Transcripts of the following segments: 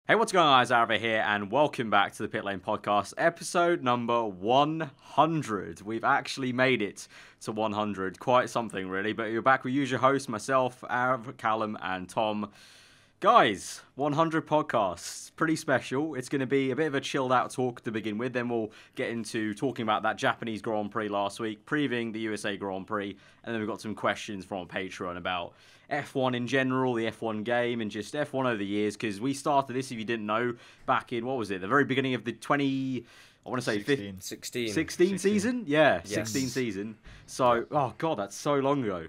Hey, what's going on, guys? Aarava here, and welcome back to the Pitlane Podcast, episode number 100. We've actually made it to 100. Quite something, really. But you're back with usual hosts, myself, Aarav, Callum, and Tom. Guys, 100 podcasts. Pretty special. It's going to be a bit of a chilled out talk to begin with. Then we'll get into talking about that Japanese Grand Prix last week, previewing the USA Grand Prix, and then we've got some questions from Patreon about F1 in general, the F1 game, and just F1 over the years, because we started this, if you didn't know, back in, what was it, the very beginning of the 16 season? Yeah, yes. 16 season. So, oh god, that's so long ago.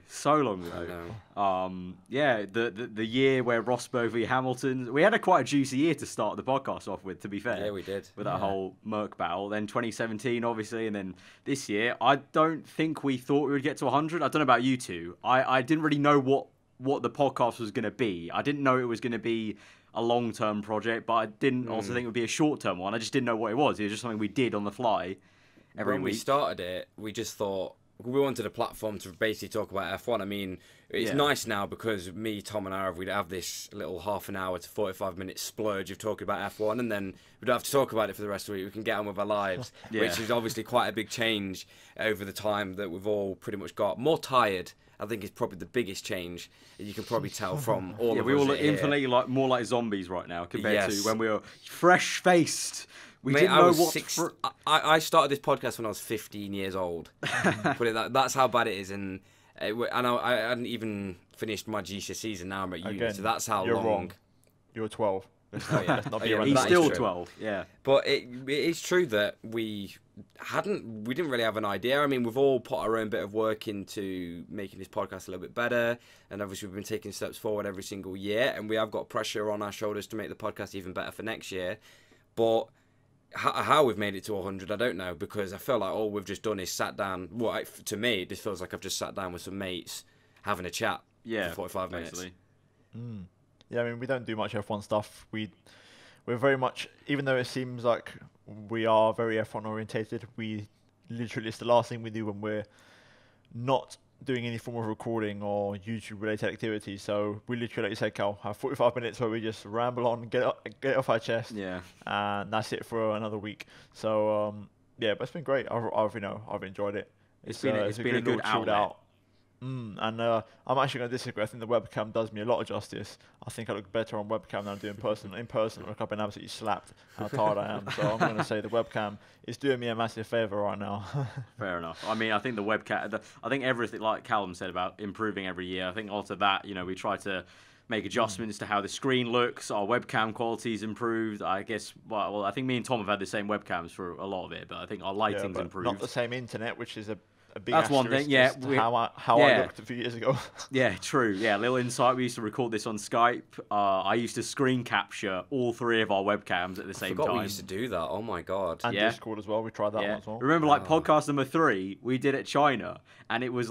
Yeah, the year where Rosberg v Hamilton, we had quite a juicy year to start the podcast off with, to be fair. Yeah, we did. With that whole Merc battle. Then 2017, obviously, and then this year. I don't think we thought we would get to 100. I don't know about you two. I didn't really know what the podcast was going to be. I didn't know it was going to be a long-term project, but I didn't also think it would be a short-term one. I just didn't know what it was. It was just something we did on the fly every week. When we started it, we just thought we wanted a platform to basically talk about F1. I mean, it's nice now because me, Tom, and Aarav, we'd have this little half an hour to 45-minute splurge of talking about F1, and then we don't have to talk about it for the rest of the week. We can get on with our lives, which is obviously quite a big change over the time that we've all pretty much got. More tired, I think, is probably the biggest change. You can probably tell from all of us. We all look infinitely more like zombies right now compared to when we were fresh-faced. We didn't know what... I started this podcast when I was 15 years old. That's how bad it is. And I hadn't even finished my GCSEs, and now I'm at uni. Again, so that's how you're long... wrong. You're 12. He's still 12, yeah. But it is true that we didn't really have an idea. I mean, we've all put our own bit of work into making this podcast a little bit better, and obviously we've been taking steps forward every single year, and we have got pressure on our shoulders to make the podcast even better for next year. But how we've made it to 100, I don't know, because I feel like all we've just done is sat down. Well, to me, this feels like I've just sat down with some mates having a chat for 45 minutes. Yeah, I mean, we don't do much F1 stuff. We're very much, even though it seems like we are very F1 orientated, we literally, it's the last thing we do when we're not doing any form of recording or YouTube related activities. So we literally, like you said, Cal, have 45 minutes where we just ramble on, get off our chest, and that's it for another week. So but it's been great. I've enjoyed it. It's been a good outlet. And I'm actually going to disagree. I think the webcam does me a lot of justice. I think I look better on webcam than I do in person. In person, look, I've been absolutely slapped how tired I am. So I'm going to say the webcam is doing me a massive favour right now. Fair enough. I mean, I think the webcam, I think everything, like Callum said about improving every year, I think after that, we try to make adjustments to how the screen looks. Our webcam quality's improved. I guess, well, I think me and Tom have had the same webcams for a lot of it, but I think our lighting's improved. Not the same internet, which is a big That's one thing, yeah. How I looked a few years ago. Yeah, true. Yeah, little insight. We used to record this on Skype. I used to screen capture all three of our webcams at the same time. We used to do that. Oh my god. And Discord as well. We tried that one as well. Remember, podcast number 3, we did at China, and it was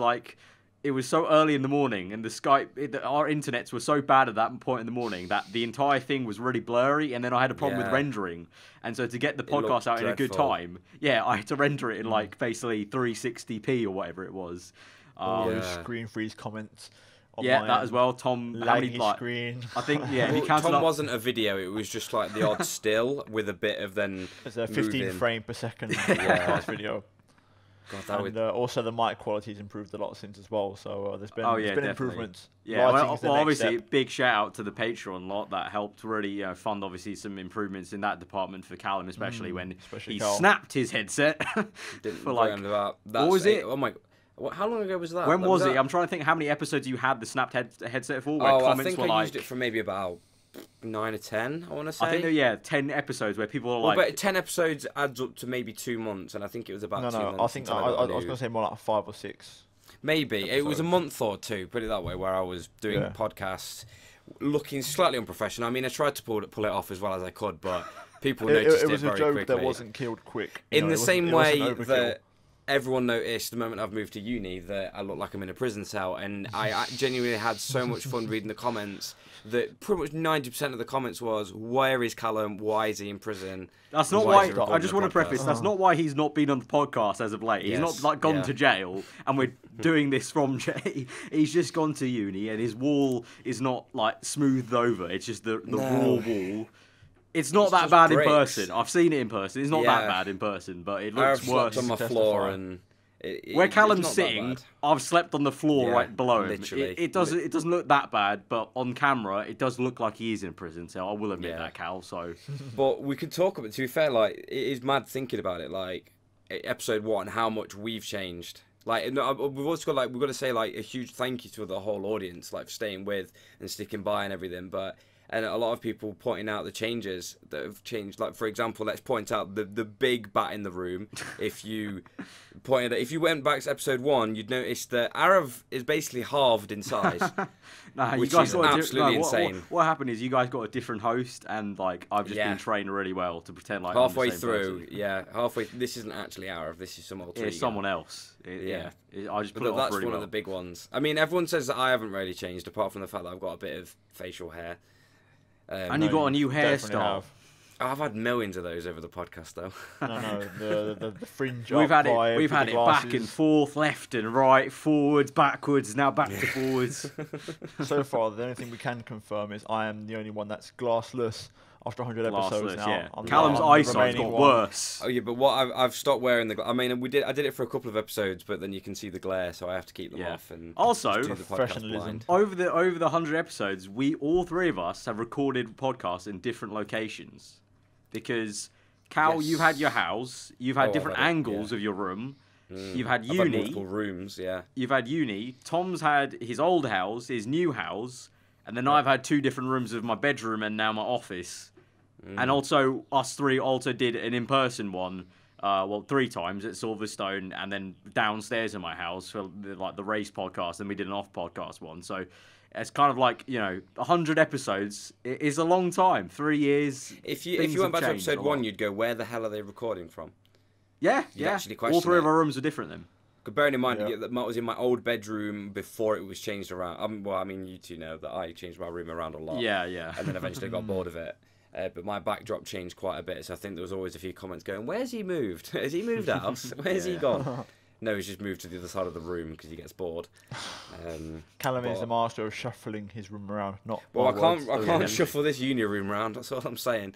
so early in the morning, and our internets were so bad at that point in the morning that the entire thing was really blurry, and then I had a problem with rendering. And so to get the podcast out in a good time, I had to render it in basically 360p or whatever it was. Screen freeze comments. That as well. Tom, screen. I think he counted Tom wasn't a video; it was just like the odd still with a bit of then. It's a 15 frame per second podcast video. God, also the mic quality's improved a lot since as well, so there's been improvements. Yeah, well obviously, big shout out to the Patreon lot that helped really fund obviously some improvements in that department for Callum, especially when he snapped his headset for what was it? Oh my! How long ago was that? When was it? I'm trying to think how many episodes you had the snapped headset for. Where I think I used it for maybe about 9 or 10, I want to say. I think 10 episodes where people are but 10 episodes adds up to maybe 2 months, and I think it was about 2 months. I think I was going to say more like 5 or 6. Maybe. episodes. It was a month or 2, put it that way, where I was doing podcasts, looking slightly unprofessional. I mean, I tried to pull it off as well as I could, but people noticed it very quickly. It was a joke that wasn't killed quick. In the same way that everyone noticed the moment I've moved to uni that I look like I'm in a prison cell, and I genuinely had so much fun reading the comments that pretty much 90% of the comments was, where is Callum? Why is he in prison? That's not why. I just want to preface, that's not why he's not been on the podcast as of late. He's not gone to jail, and we're doing this from jail. He's just gone to uni, and his wall is not smoothed over. It's just the raw wall. It's not It's that just bad bricks. in person. I've seen it in person. It's not that Yeah. bad in person, but it I've looks slept worse. on my floor and Where it's Callum's not that sitting, bad. I've slept on the floor Yeah, right below him. literally. It doesn't look that bad, but on camera, it does look like he is in prison. So I will admit Yeah. that, Cal. So But we could talk about. To be fair, like it is mad thinking about it. Like episode 1, how much we've changed. Like we've also got we've got to say like a huge thank you to the whole audience, like for staying with and sticking by and everything. And a lot of people pointing out the changes that have changed. Like for example, let's point out the big bat in the room. If you went back to episode 1, you'd notice that Arav is basically halved in size. nah, Which you guys is got absolutely insane. What happened is you guys got a different host, and like I've just Yeah. been trained really well to pretend like I'm the Halfway same through, person. yeah, halfway. This isn't actually Arav. This is some alter It's ego. someone else. Yeah. I just put But it off that's really one well. of the big ones. I mean, everyone says that I haven't really changed, apart from the fact that I've got a bit of facial hair. And you got a new definitely hairstyle. have. I've had millions of those over the podcast, though. No, the fringe We've up had it. vibe We've with had the it back and glasses. forth, left and right, forwards, backwards. Now back to forwards. So far, the only thing we can confirm is I am the only one that's glassless after 100 episodes Glassless, now. yeah. I'm Callum's the eyesight's remaining got one. worse. Oh yeah, but what I've stopped wearing the. I mean, I did it for a couple of episodes, but then you can see the glare, so I have to keep them Yeah. off and Also, just do the podcast Professionalism. blind. Over the 100 episodes, we all three of us have recorded podcasts in different locations, because Cal, Yes. you've had your house, you've had Oh, I've different had it, angles yeah. of your room, you've had I've had uni, multiple rooms, yeah. you've had uni. Tom's had his old house, his new house, and then I've had 2 different rooms of my bedroom and now my office. And also, us three also did an in-person one, 3 times at Silverstone, and then downstairs in my house for the race podcast, and we did an off-podcast one. So it's kind of like, 100 episodes is a long time. 3 years. If things you went have back to changed a episode lot. 1, you'd go, where the hell are they recording from? Yeah, You'd yeah. actually All question 3 of it. our rooms were different then. Bearing in mind Yeah. that I was in my old bedroom before it was changed around. Well, I mean, you two know that I changed my room around a lot. Yeah, yeah. And then eventually got bored of it. But my backdrop changed quite a bit, so I think there was always a few comments going, "Where's he moved? Has he moved house? Where's he gone?" No, he's just moved to the other side of the room because he gets bored. Callum is but- the master of shuffling his room around. Not Well, my I can't words. I can't shuffle this uni room round. That's all I'm saying.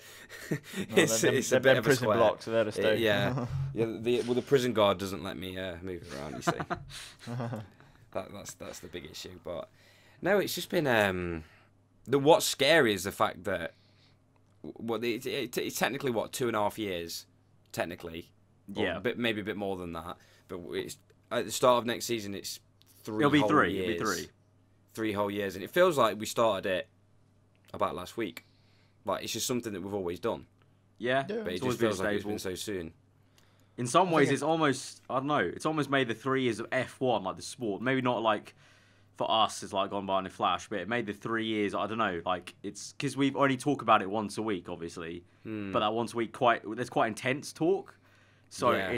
It's a bit them of a prison square. blocks are there to stay. Yeah, the prison guard doesn't let me move it around. You see, that's the big issue. But no, it's just been what's scary is the fact that it's technically 2.5 years, technically. Or Yeah. maybe a bit more than that. But it's at the start of next season. It's 3 It'll be whole 3. years. It'll be 3. 3 whole years, and it feels like we started it about last week. Like it's just something that we've always done, Yeah, Yeah. but it it's always just been feels like it's stable. been so soon. In some ways, think it's almost, I don't know, it's almost made the 3 years of F1, like the sport. Maybe not like, for us, it's like gone by in a flash, but it made the 3 years, I don't know, like, it's, because we've only talk about it once a week, obviously. But that once a week, there's quite intense talk. So Yeah.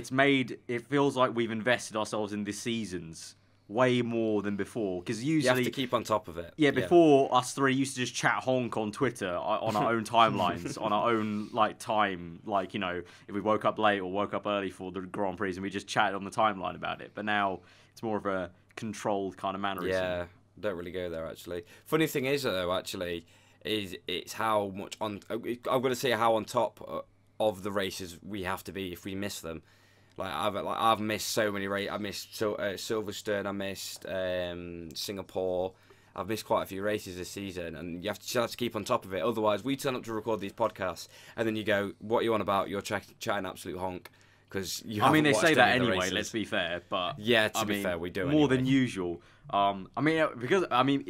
it feels like we've invested ourselves in this season's way more than before. Because You usually... have to keep on top of it. Yeah, before us three used to just chat honk on Twitter on our own timelines, on our own time. Like, if we woke up late or woke up early for the Grand Prix and we just chatted on the timeline about it. But now it's more of a controlled kind of mannerism. Yeah, don't really go there actually. Funny thing is though, actually, is it's how much on. I've got to say how on top of the races we have to be if we miss them. I've missed so many races. I missed Silverstone. I missed Singapore. I've missed quite a few races this season, and you have to keep on top of it. Otherwise, we turn up to record these podcasts, and then you go, "What are you on about? You're chatting absolute honk." Because you. I mean, they haven't say watched that any of the anyway. races. Let's be fair, but Yeah, to be fair, we do more anyway. than usual.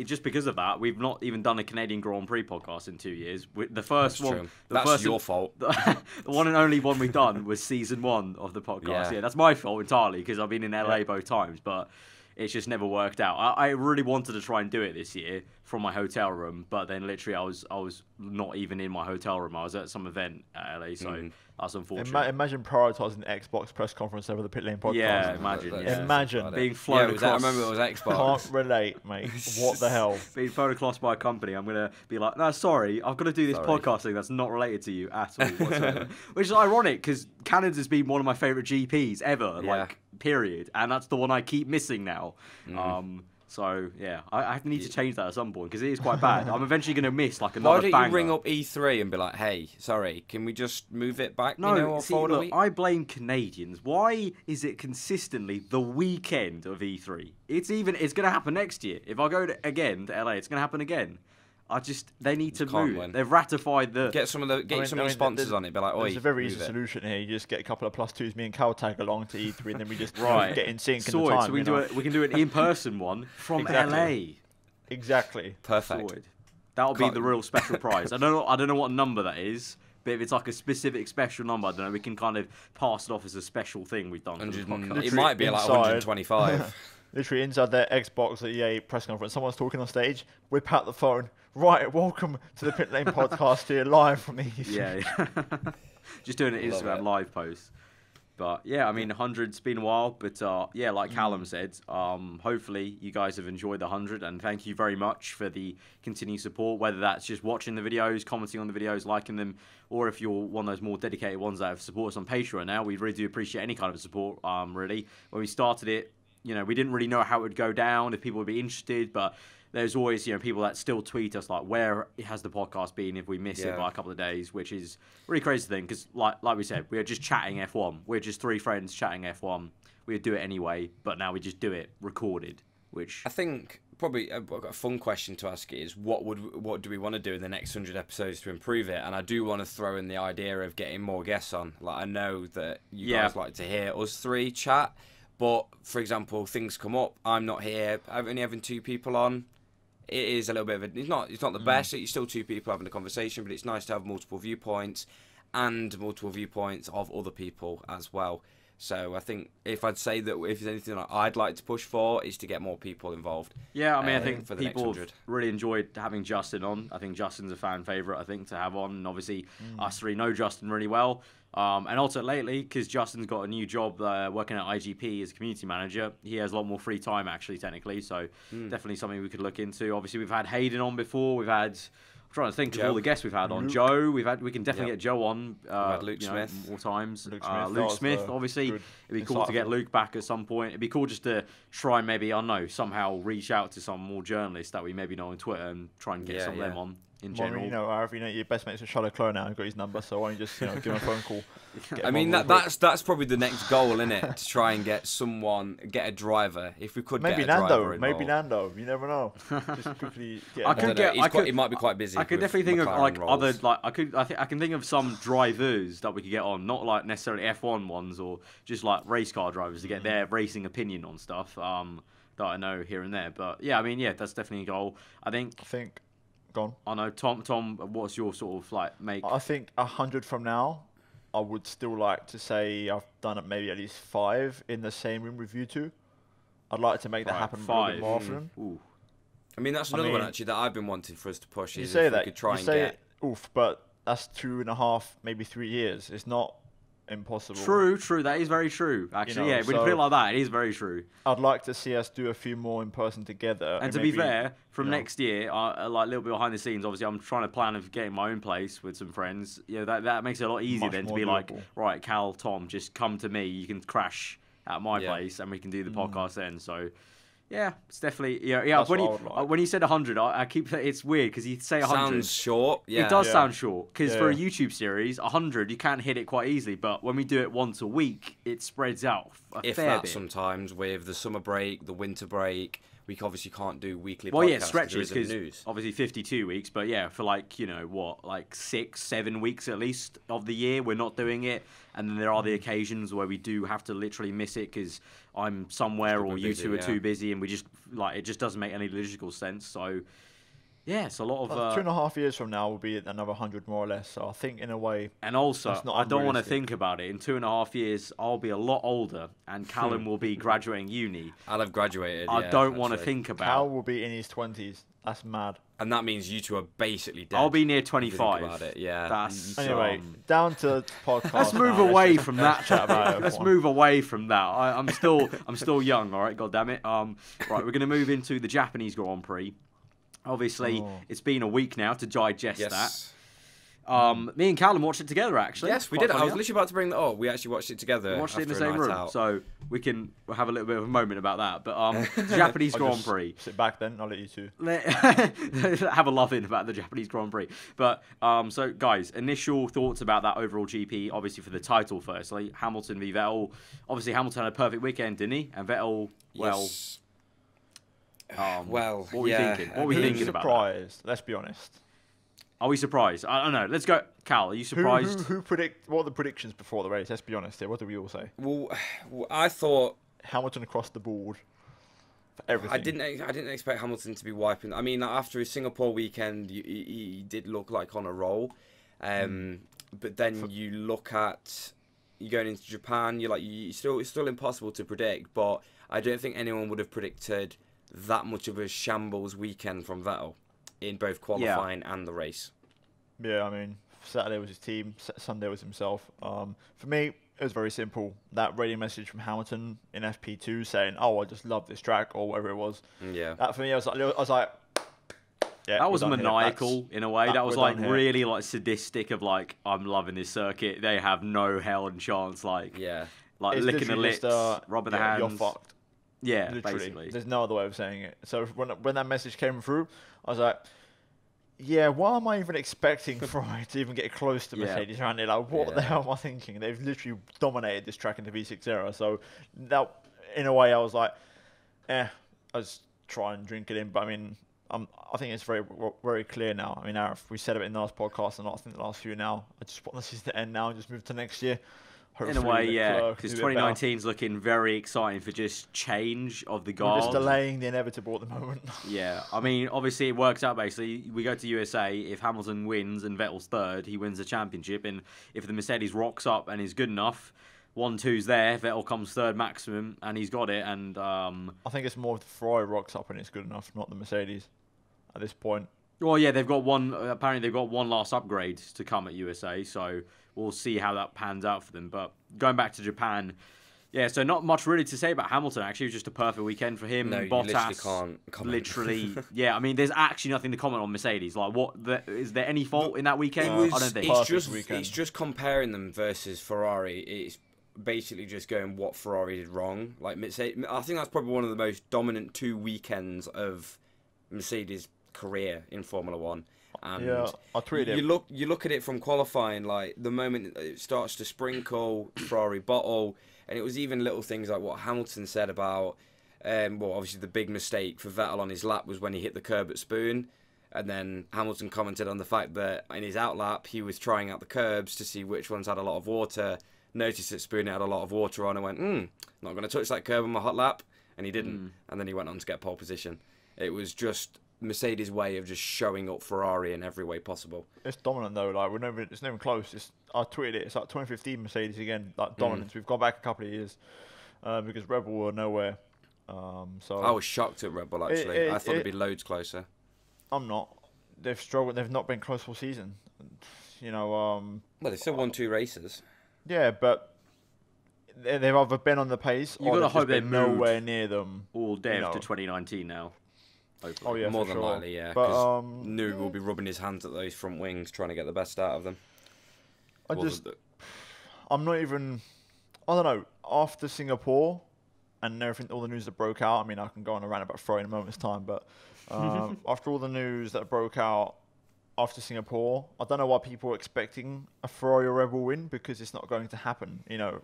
Just because of that, we've not even done a Canadian Grand Prix podcast in 2 years. The first That's one, true. the That's first your fault. The one and only one we've done was season 1 of the podcast. Yeah. Yeah, that's my fault entirely because I've been in LA both times, but it's just never worked out. I really wanted to try and do it this year from my hotel room, but then literally I was not even in my hotel room. I was at some event at LA, so that's unfortunate. Imagine prioritising the Xbox press conference over the Pitlane Podcast. Yeah, imagine. That's Yeah. Imagine. about it. Being flown I across. remember it was Xbox. Can't relate, mate. What the hell? Being flown across by a company, I'm going to be like, no, sorry, I've got to do this Sorry. podcast thing that's not related to you at all whatsoever. Which is ironic, because Canada's been one of my favourite GPs ever, Yeah. like, period. And that's the one I keep missing now. So yeah, I need to change that at some point because it is quite bad. I'm eventually going to miss like Why another don't banger. you ring up E3 and be like, hey, sorry, can we just move it back? No, you know, or see, forward a look, week? I blame Canadians. Why is it consistently the weekend of E3? It's going to happen next year. If I go again to LA, it's going to happen again. They need to can't move. win. They've ratified the. Get some of the sponsors on it. Be like, oi, there's a very move easy it. solution here. You just get a couple of +2s. Me and Cal tag along to E3, and then we just Right. get in sync in the Sorted. time. So we can do an in-person one from Exactly. LA. Exactly. Perfect. Sorted. That'll be the real special prize. I don't know what number that is, but if it's like a specific special number, I don't know. We can kind of pass it off as a special thing we've done. For the podcast. It might be like Inside. 125. Literally inside their Xbox at EA press conference, someone's talking on stage, whip out the phone. Right, welcome to the Pitlane Podcast here, live from the East. Yeah. Just doing an Love Instagram it. live post. But yeah, I mean, 100's been a while, but yeah, like Callum said, hopefully you guys have enjoyed the 100, and thank you very much for the continued support, whether that's just watching the videos, commenting on the videos, liking them, or if you're one of those more dedicated ones that have supported us on Patreon now, we really do appreciate any kind of support, really. When we started it, we didn't really know how it would go down, if people would be interested, but there's always, people that still tweet us, like, where has the podcast been if we miss it by a couple of days, which is a really crazy thing, because like we said, we are just chatting F1. We're just three friends chatting F1. We would do it anyway, but now we just do it recorded, which... I think probably a fun question to ask is, what do we want to do in the next 100 episodes to improve it? And I do want to throw in the idea of getting more guests on. Like, I know that you guys like to hear us three chat, but, for example, things come up, I'm not here, I'm only having two people on. It is a little bit of a... It's not the best. It's still two people having a conversation, but it's nice to have multiple viewpoints and multiple viewpoints of other people as well. So I think if I'd say that if there's anything I'd like to push for is to get more people involved. Yeah, I mean, I think for the people next have 100. really enjoyed having Justin on. I think Justin's a fan favourite, I think, to have on. And obviously, us three know Justin really well. And also lately, because Justin's got a new job working at IGP as a community manager, he has a lot more free time, actually, technically. So definitely something we could look into. Obviously, we've had Hayden on before. We've had... I'm trying to think of all the guests we've had on. Joe, we can definitely get Joe on. We've had Luke Smith more times. Luke Smith, obviously. It'd be cool to get Luke back at some point. It'd be cool just to try and maybe, I don't know, somehow reach out to some more journalists that we maybe know on Twitter and try and get some of them on in general. Well, your best mate's with Leclair now. I've got his number, so why don't you just give him a phone call? I mean, that's probably the next goal, isn't it? To try and get a driver. If we could maybe get a Nando, driver maybe involved. Nando. You never know. Just quickly get I him could on. He might be quite busy. I could with definitely think of McLaren like roles. other I can think of some drivers that we could get on, not like necessarily F1 ones or just like race car drivers to get their racing opinion on stuff that I know here and there. But yeah, I mean, that's definitely a goal. I think. Gone. I know, Tom. What's your sort of like make? I think 100 from now, I would still like to say I've done it maybe at least 5 in the same room with you two. I'd like to make that happen a little bit more often. Ooh. I mean, that's another one actually that I've been wanting for us to push. You Is say if that. we could try you and say get. Oof, but that's 2.5, maybe 3 years. It's not impossible. True. That is very true. Actually, when you put it like that, it is very true. I'd like to see us do a few more in person together. And to be fair, from next year, like a little bit behind the scenes, obviously, I'm trying to plan of getting my own place with some friends. That makes it a lot easier then to be like, right, Cal, Tom, just come to me. You can crash at my place, and we can do the podcast then. So. Yeah, it's definitely when you said 100, I keep it's weird because you say 100 sounds short. Yeah, it does sound short because for a YouTube series, 100 you can't hit it quite easily. But when we do it once a week, it spreads out a fair bit. Sometimes with the summer break, the winter break, we obviously can't do weekly. Well, podcasts stretches because news. Obviously 52 weeks, but for like 6-7 weeks at least of the year, we're not doing it. And then there are the occasions where we do have to literally miss it because I'm somewhere or you two are too busy, and we just it just doesn't make any logical sense. So it's a lot of 2.5 years from now will be another 100 more or less. So I think in a way, and also I don't want to think about it. In 2.5 years, I'll be a lot older, and Callum will be graduating uni. I'll have graduated. I don't want to think about. Cal will be in his 20s. That's mad. And that means you two are basically dead. I'll be near 25. About it, yeah. That's anyway. Down to podcast. Let's move away from that. Let's move away from that. I'm still young. All right, God damn it. Right, we're gonna move into the Japanese Grand Prix. Obviously, it's been a week now to digest that. Me and Callum watched it together, actually. Yes, we did. I was literally about to bring that up. We actually watched it together. We watched it in the after a same night room, out. so we'll have a little bit of a moment about that. But the Japanese I'll Grand just Prix. sit back then. I'll let you two. Have a love in about the Japanese Grand Prix. But so guys, initial thoughts about that overall GP. Obviously for the title, firstly, Hamilton v Vettel. Obviously Hamilton had a perfect weekend, didn't he? And Vettel, Yes. what were we thinking? What were we Who's thinking about that? surprised? Let's be honest. Are we surprised? I don't know. Let's go. Cal, are you surprised? Who what are the predictions before the race? Let's be honest here. What do we all say? Well, I thought Hamilton across the board for everything. I didn't expect Hamilton to be wiping. I mean, after his Singapore weekend, he did look like on a roll. But then you look at you going into Japan. It's still impossible to predict. But I don't think anyone would have predicted that much of a shambles weekend from Vettel in both qualifying and the race. Yeah, I mean, Saturday was his team, Sunday was himself. For me, it was very simple. That radio message from Hamilton in FP2 saying, "Oh, I just love this track," or whatever it was. Yeah. That for me, I was like, yeah. That was we're done here. maniacal in a way. That was we're like done here. really like sadistic of like, I'm loving this circuit. They have no hell and chance. Like, Yeah. like It's licking the literally lips, just, rubbing the yeah, hands. You're fucked. Yeah, Literally. basically. There's no other way of saying it. So when that message came through, I was like, yeah, why am I even expecting Ferrari to even get close to Mercedes around here? Like, what the hell am I thinking? They've literally dominated this track in the V6 era. So that, in a way, I was like, I was trying to drink it in. But I mean, I think it's very, very clear now. I mean, Arif, we said it in the last podcast, and I think the last few now. I just want this is the end now and just move to next year. In a way, yeah, Leclair because can do it better. 2019 is looking very exciting for just change of the We're guard. just delaying the inevitable at the moment. Yeah, I mean, obviously it works out basically. We go to USA, if Hamilton wins and Vettel's third, he wins the championship. And if the Mercedes rocks up and is good enough, 1-2's there, Vettel comes third maximum, and he's got it. And I think it's more if the Ferrari rocks up and it's good enough, not the Mercedes at this point. well, yeah, they've got one. Apparently, they've got one last upgrade to come at USA, so we'll see how that pans out for them. But going back to Japan, yeah, so not much really to say about Hamilton. Actually, it was just a perfect weekend for him. No, you Bottas, literally can't comment. literally, yeah. I mean, there's actually nothing to comment on Mercedes. Like, is there any fault in that weekend? I don't think. It's just comparing them versus Ferrari. It's basically just going what Ferrari did wrong. Like Mercedes, I think that's probably one of the most dominant 2 weekends of Mercedes' career in Formula One. And yeah, I tweeted it. You look at it from qualifying, like the moment it starts to sprinkle, Ferrari bottle, and it was even little things like what Hamilton said about, well, obviously the big mistake for Vettel on his lap was when he hit the curb at Spoon, and then Hamilton commented on the fact that in his outlap he was trying out the curbs to see which ones had a lot of water, noticed that Spoon had a lot of water on and went, not going to touch that curb on my hot lap, and he didn't, and then he went on to get pole position. It was just Mercedes' way of just showing up Ferrari in every way possible. It's dominant though. Like it's not even close. I tweeted it. It's like 2015 Mercedes again. Like dominance. We've gone back a couple of years because Red Bull were nowhere. So I was shocked at Red Bull actually. I thought it'd be loads closer. I'm not. They've struggled. They've not been close all season. You know. Well, they still won 2 races. Yeah, but they've either been on the pace You've or got to they've hope just been they moved nowhere near them. all dev know. to 2019 now. Hopefully. Oh yeah, More for than sure. likely, yeah. But Because New will be rubbing his hands at those front wings, trying to get the best out of them. I'm not even. I don't know. After Singapore and everything, all the news that broke out. I mean, I can go on a rant about Ferrari in a moment's time, but after all the news that broke out after Singapore, I don't know why people are expecting a Ferrari or Red Bull win because it's not going to happen. You know,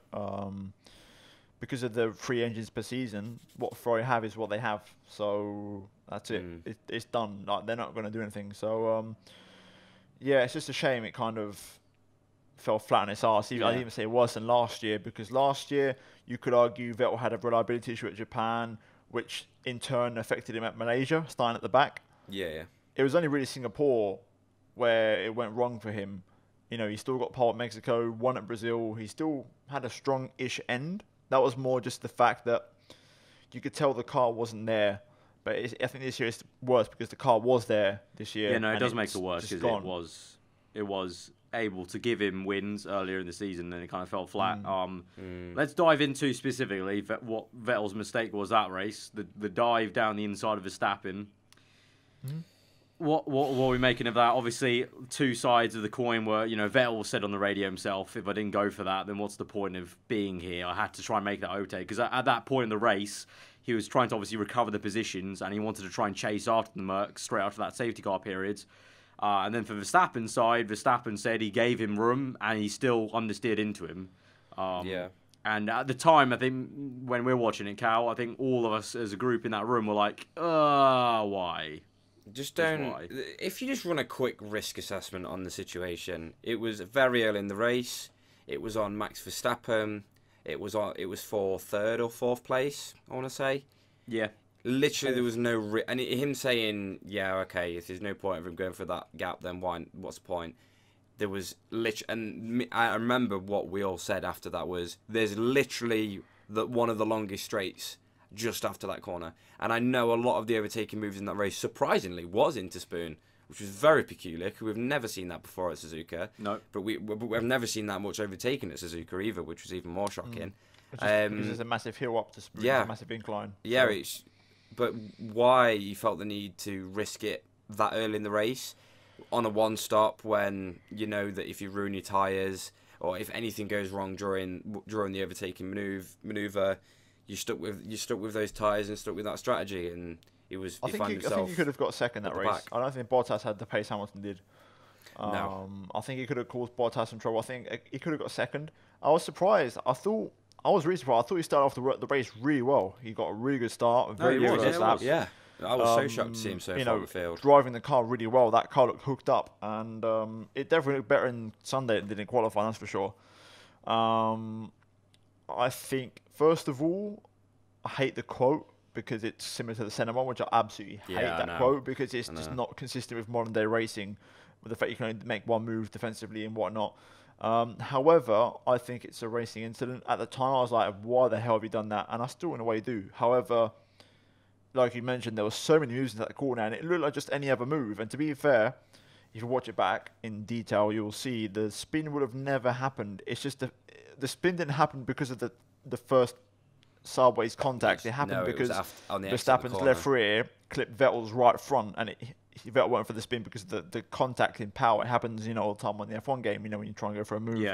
because of the 3 engines per season, what Ferrari have is what they have. So that's it. It's done. Like they're not going to do anything. So yeah, it's just a shame. It kind of fell flat on its arse. I'd even say worse than last year because last year you could argue Vettel had a reliability issue at Japan, which in turn affected him at Malaysia, starting at the back. Yeah. It was only really Singapore where it went wrong for him. You know, he still got pole at Mexico, won at Brazil. He still had a strong-ish end. That was more just the fact that you could tell the car wasn't there. But I think this year it's worse because the car was there this year. Yeah, no, it does make it worse because it it was able to give him wins earlier in the season, and it kind of fell flat. Let's dive into specifically what Vettel's mistake was that race. The dive down the inside of Verstappen. What are we making of that? Obviously, two sides of the coin were, Vettel said on the radio himself, if I didn't go for that, then what's the point of being here? I had to try and make that overtake. Because at that point in the race, he was trying to obviously recover the positions, and he wanted to try and chase after the Merc straight after that safety car period. And then for Verstappen's side, Verstappen said he gave him room, and he still understeered into him. Yeah. And at the time, I think, when we were watching it, Cal, I think all of us as a group in that room were like, why? Just don't. If you just run a quick risk assessment on the situation, it was very early in the race. It was on Max Verstappen. It was for third or fourth place, I want to say. Yeah. Literally, there was no and him saying, "Yeah, okay, if there's no point of him going for that gap, then why? What's the point?" There was and I remember what we all said after that was, "There's literally one of the longest straights." Just after that corner. And I know a lot of the overtaking moves in that race, surprisingly, was into spoon, which was very peculiar, because we've never seen that before at Suzuka. No. But we've never seen that much overtaking at Suzuka either, which was even more shocking. Because there's a massive hill up to spoon, yeah. a massive incline. Yeah, so. But why you felt the need to risk it that early in the race on a one-stop when you know that if you ruin your tyres, or if anything goes wrong during the overtaking manoeuvre, you stuck with those tyres and stuck with that strategy, and I think he could have got second that race. Back. I don't think Bottas had the pace Hamilton did. No. I think he could have caused Bottas some trouble. I think he could have got second. I was surprised. I was really surprised. I thought he started off the race really well. He got a really good start. Very first lap. Yeah. I was so shocked to see him so far in the field. Driving the car really well. That car looked hooked up, and it definitely looked better in Sunday than it did in qualifying. That's for sure. I think, first of all, I hate the quote because it's similar to the Senna one, which I absolutely hate that quote because it's just not consistent with modern day racing, with the fact you can only make one move defensively and whatnot. However, I think it's a racing incident. At the time, I was like, why the hell have you done that? And I still, in a way, do. However, like you mentioned, there were so many moves in that corner, and it looked like just any other move. And to be fair, if you watch it back in detail, you'll see the spin would have never happened. It's just the spin didn't happen because of the first sideways contact. It happened because Verstappen's left rear clipped Vettel's right front, and Vettel went for the spin because of the contact in power. It happens, all the time on the F1 game. When you try and go for a move,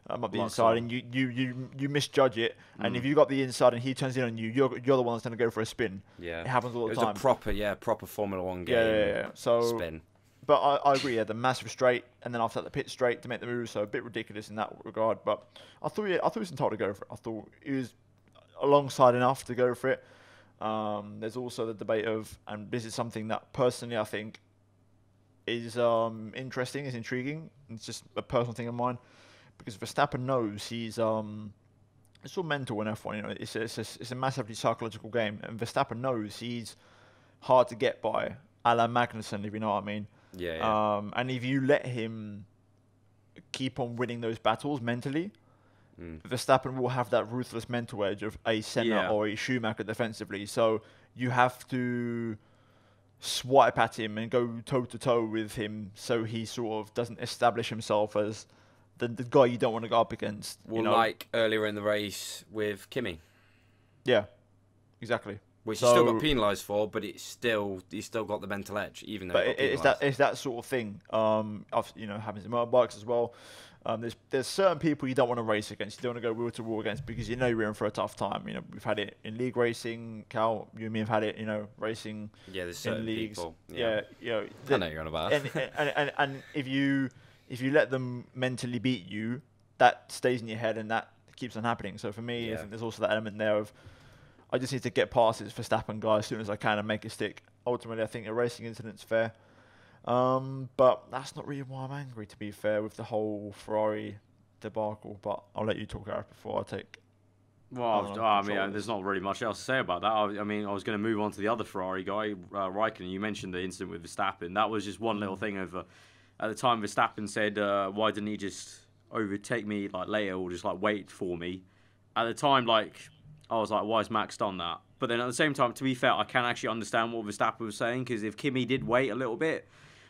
up the inside, and you misjudge it. And if you got the inside and he turns in on you, you're the one that's going to go for a spin. Yeah, it happens all the time. It was a proper Formula 1 game. Yeah. So spin. But I agree, the massive straight, and then after that the pit straight to make the move, so a bit ridiculous in that regard. But I thought he was entitled to go for it. I thought he was alongside enough to go for it. There's also the debate of, and this is something that personally I think is interesting, is intriguing. It's just a personal thing of mine, because Verstappen knows he's it's all mental in F1. It's a massively psychological game, and Verstappen knows he's hard to get by, a la Magnussen, if you know what I mean. Yeah. And if you let him keep on winning those battles mentally, Verstappen will have that ruthless mental edge of a Senna or a Schumacher defensively. So you have to swipe at him and go toe-to-toe with him so he sort of doesn't establish himself as the guy you don't want to go up against. Like earlier in the race with Kimi. Yeah, exactly. Which he still got penalised for, but he's still got the mental edge, even though. But it's that sort of thing. Happens in motorbikes as well. There's certain people you don't want to race against. You don't want to go wheel to wheel against because you're in for a tough time. We've had it in league racing. Cal, you and me have had it. Racing. Yeah, there's certain leagues. People. Yeah, I know you're on about. And if you let them mentally beat you, that stays in your head and that keeps on happening. So for me, I think there's also that element there of, I just need to get past this Verstappen guy as soon as I can and make it stick. Ultimately, I think a racing incident's fair. But that's not really why I'm angry, to be fair, with the whole Ferrari debacle. But I'll let you talk, Arif, before I take... Well, there's not really much else to say about that. I was going to move on to the other Ferrari guy, Raikkonen. You mentioned the incident with Verstappen. That was just one little thing of... at the time, Verstappen said, why didn't he just overtake me later or just wait for me? At the time, I was like, why has Max done that? But then at the same time, to be fair, I can actually understand what Verstappen was saying, because if Kimi did wait a little bit,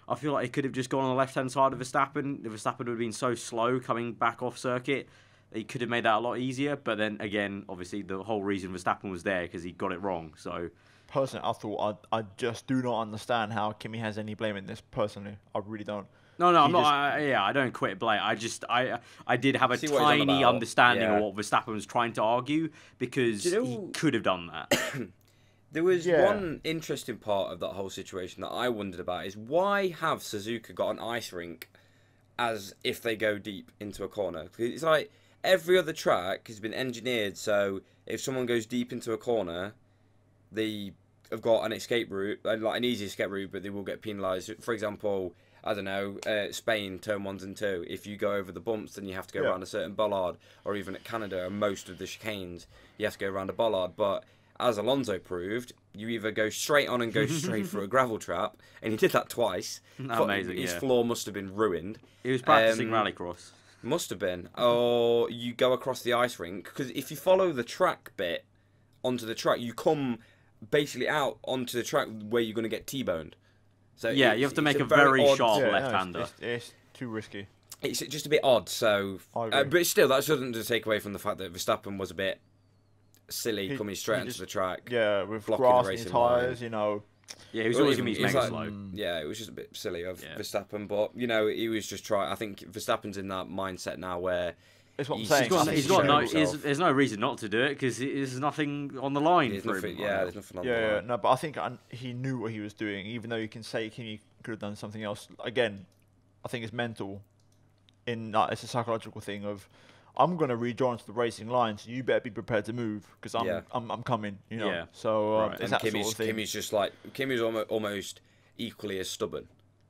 I feel like he could have just gone on the left-hand side of Verstappen. Verstappen would have been so slow coming back off circuit, he could have made that a lot easier. But then again, obviously, the whole reason Verstappen was there because he got it wrong. So personally, I thought I just do not understand how Kimi has any blame in this. Personally, I really don't. No, I'm He not. just- I don't quit blame. I did have a See what he's on tiny about. understanding Yeah. of what Verstappen was trying to argue because Do you he know- could have done that. There was Yeah. one interesting part of that whole situation that I wondered about is why have Suzuka got an ice rink as if they go deep into a corner? 'Cause it's like every other track has been engineered so if someone goes deep into a corner, they have got an escape route, like an easy escape route, but they will get penalised. For example, I don't know, Spain, turn 1s and 2. If you go over the bumps, then you have to go around a certain bollard, or even at Canada, and most of the chicanes, you have to go around a bollard. But as Alonso proved, you either go straight on and go straight through a gravel trap, and he did that twice. Amazing, His yeah. floor must have been ruined. He was practicing rallycross. Must have been. Or you go across the ice rink, because if you follow the track bit onto the track, you come basically out onto the track where you're going to get T-boned. So Yeah, you have to it's make a very odd- sharp Yeah, no, left-hander. it's too risky. It's just a bit odd. So, I agree. but still, that shouldn't just take away from the fact that Verstappen was a bit silly He- coming straight he onto just- the track. Yeah, with Blocking grass the in his racing line. tyres, you know. Yeah, he was Well, always even- going to be he's mega like- slow. Yeah, it was just a bit silly of Yeah. Verstappen, but you know, he was just trying. I think Verstappen's in that mindset now where It's what I'm He's saying. got- I think He's he got showed no. himself. There's no reason not to do it because there's nothing on the line there's for nothing. him. Yeah, there's nothing on the Yeah, line. no, but I think he knew what he was doing, even though you can say he could have done something else. Again, I think it's mental. It's a psychological thing of, I'm going to rejoin to the racing line, so you better be prepared to move because I'm coming. You know. Yeah. So Right. it's And that sort of thing. Kimmy's just like Kimmy's almost equally as stubborn,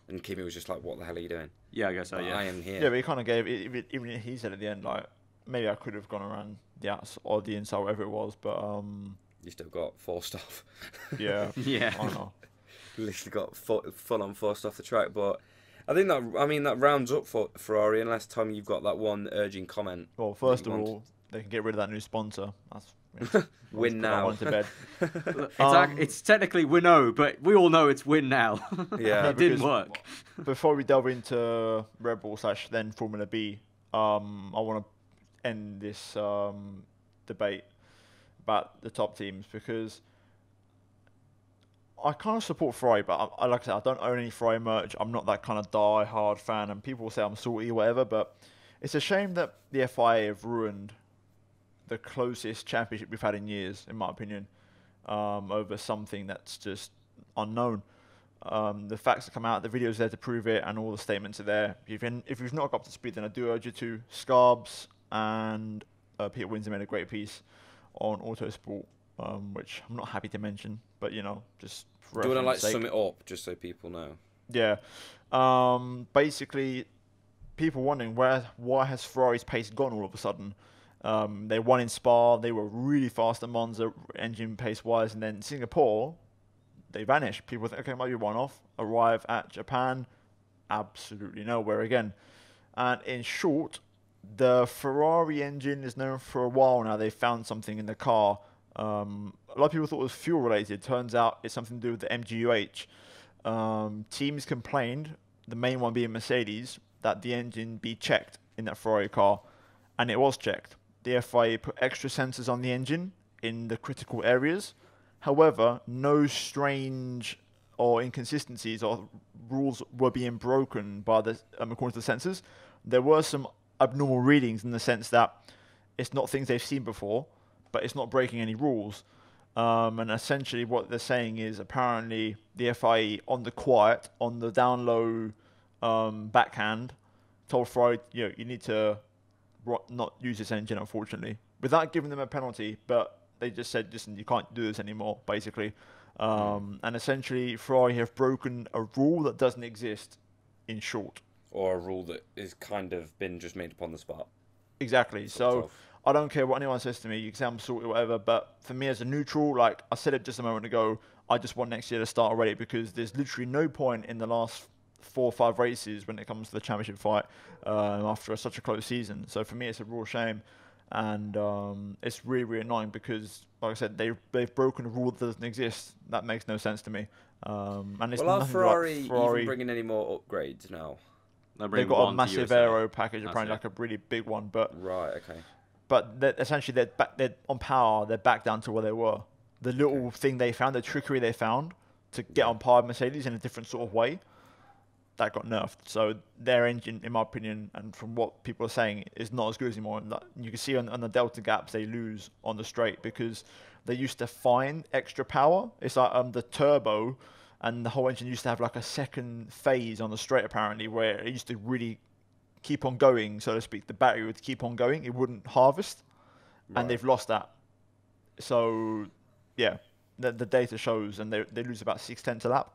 and Kimmy was just like, "What the hell are you doing? Yeah, I guess so. Like, Yeah. I am here." Yeah, but he kind of gave even he said at the end like, maybe I could have gone around the outs or the inside, whatever it was, but You still got forced off. yeah, Yeah. I don't know. Literally got full on forced off the track, but I think that rounds up for Ferrari. Unless Tom, you've got that one urging comment. Well, first you of want. all, they can get rid of that new sponsor. That's Win put that now. one to bed. It's technically Winnow, but we all know it's Win now. Yeah. it didn't because- work. Before we delve into Red Bull / then Formula B, I want to end this debate about the top teams because I kind of support Ferrari, but like I said, I don't own any Ferrari merch. I'm not that kind of die-hard fan, and people say I'm salty or whatever, but it's a shame that the FIA have ruined the closest championship we've had in years, in my opinion, over something that's just unknown. The facts that come out, the videos there to prove it, and all the statements are there. If you've not got up to speed, then I do urge you to. Scarbs and Peter Windsor made a great piece on Autosport, which I'm not happy to mention, but just for Do you want to like reference sake. sum it up just so people know? Yeah. Basically, people wondering why has Ferrari's pace gone all of a sudden? They won in Spa. They were really fast at Monza, engine pace wise, and then Singapore, they vanished. People think, okay, might be one off. Arrive at Japan, absolutely nowhere again. And in short, the Ferrari engine is known for a while now. They found something in the car. A lot of people thought it was fuel related. Turns out it's something to do with the MGUH. Teams complained, the main one being Mercedes, that the engine be checked in that Ferrari car, and it was checked. The FIA put extra sensors on the engine in the critical areas. However, no strange or inconsistencies or rules were being broken by the according to the sensors. There were some abnormal readings in the sense that it's not things they've seen before, but it's not breaking any rules. And essentially what they're saying is apparently the FIA on the quiet, on the down low backhand, told Ferrari, you need to not use this engine, unfortunately, without giving them a penalty, but they just said, listen, you can't do this anymore, basically. And essentially Ferrari have broken a rule that doesn't exist, in short. Or a rule that is kind of been just made upon the spot. Exactly. Sort So of. I don't care what anyone says to me. You can say I'm salty or whatever, but for me as a neutral, like I said it just a moment ago, I just want next year to start already because there's literally no point in the last 4 or 5 races when it comes to the championship fight after such a close season. So for me, it's a real shame, and it's really, really annoying because, like I said, they've broken a rule that doesn't exist. That makes no sense to me. And it's Well, are nothing Ferrari like Ferrari. even bringing any more upgrades now? They've got a massive aero package, apparently That's it. like a really big one, but Right, okay. essentially they're on power. They're back down to where they were. the little thing they found, the trickery they found to get on par with Mercedes in a different sort of way, that got nerfed. So their engine, in my opinion, and from what people are saying, is not as good anymore. And you can see on the delta gaps they lose on the straight because they used to find extra power. It's like the turbo and the whole engine used to have like a second phase on the straight apparently, where it used to really keep on going, so to speak. The battery would keep on going; it wouldn't harvest, and they've lost that. So yeah, the data shows, and they lose about 6/10 a lap,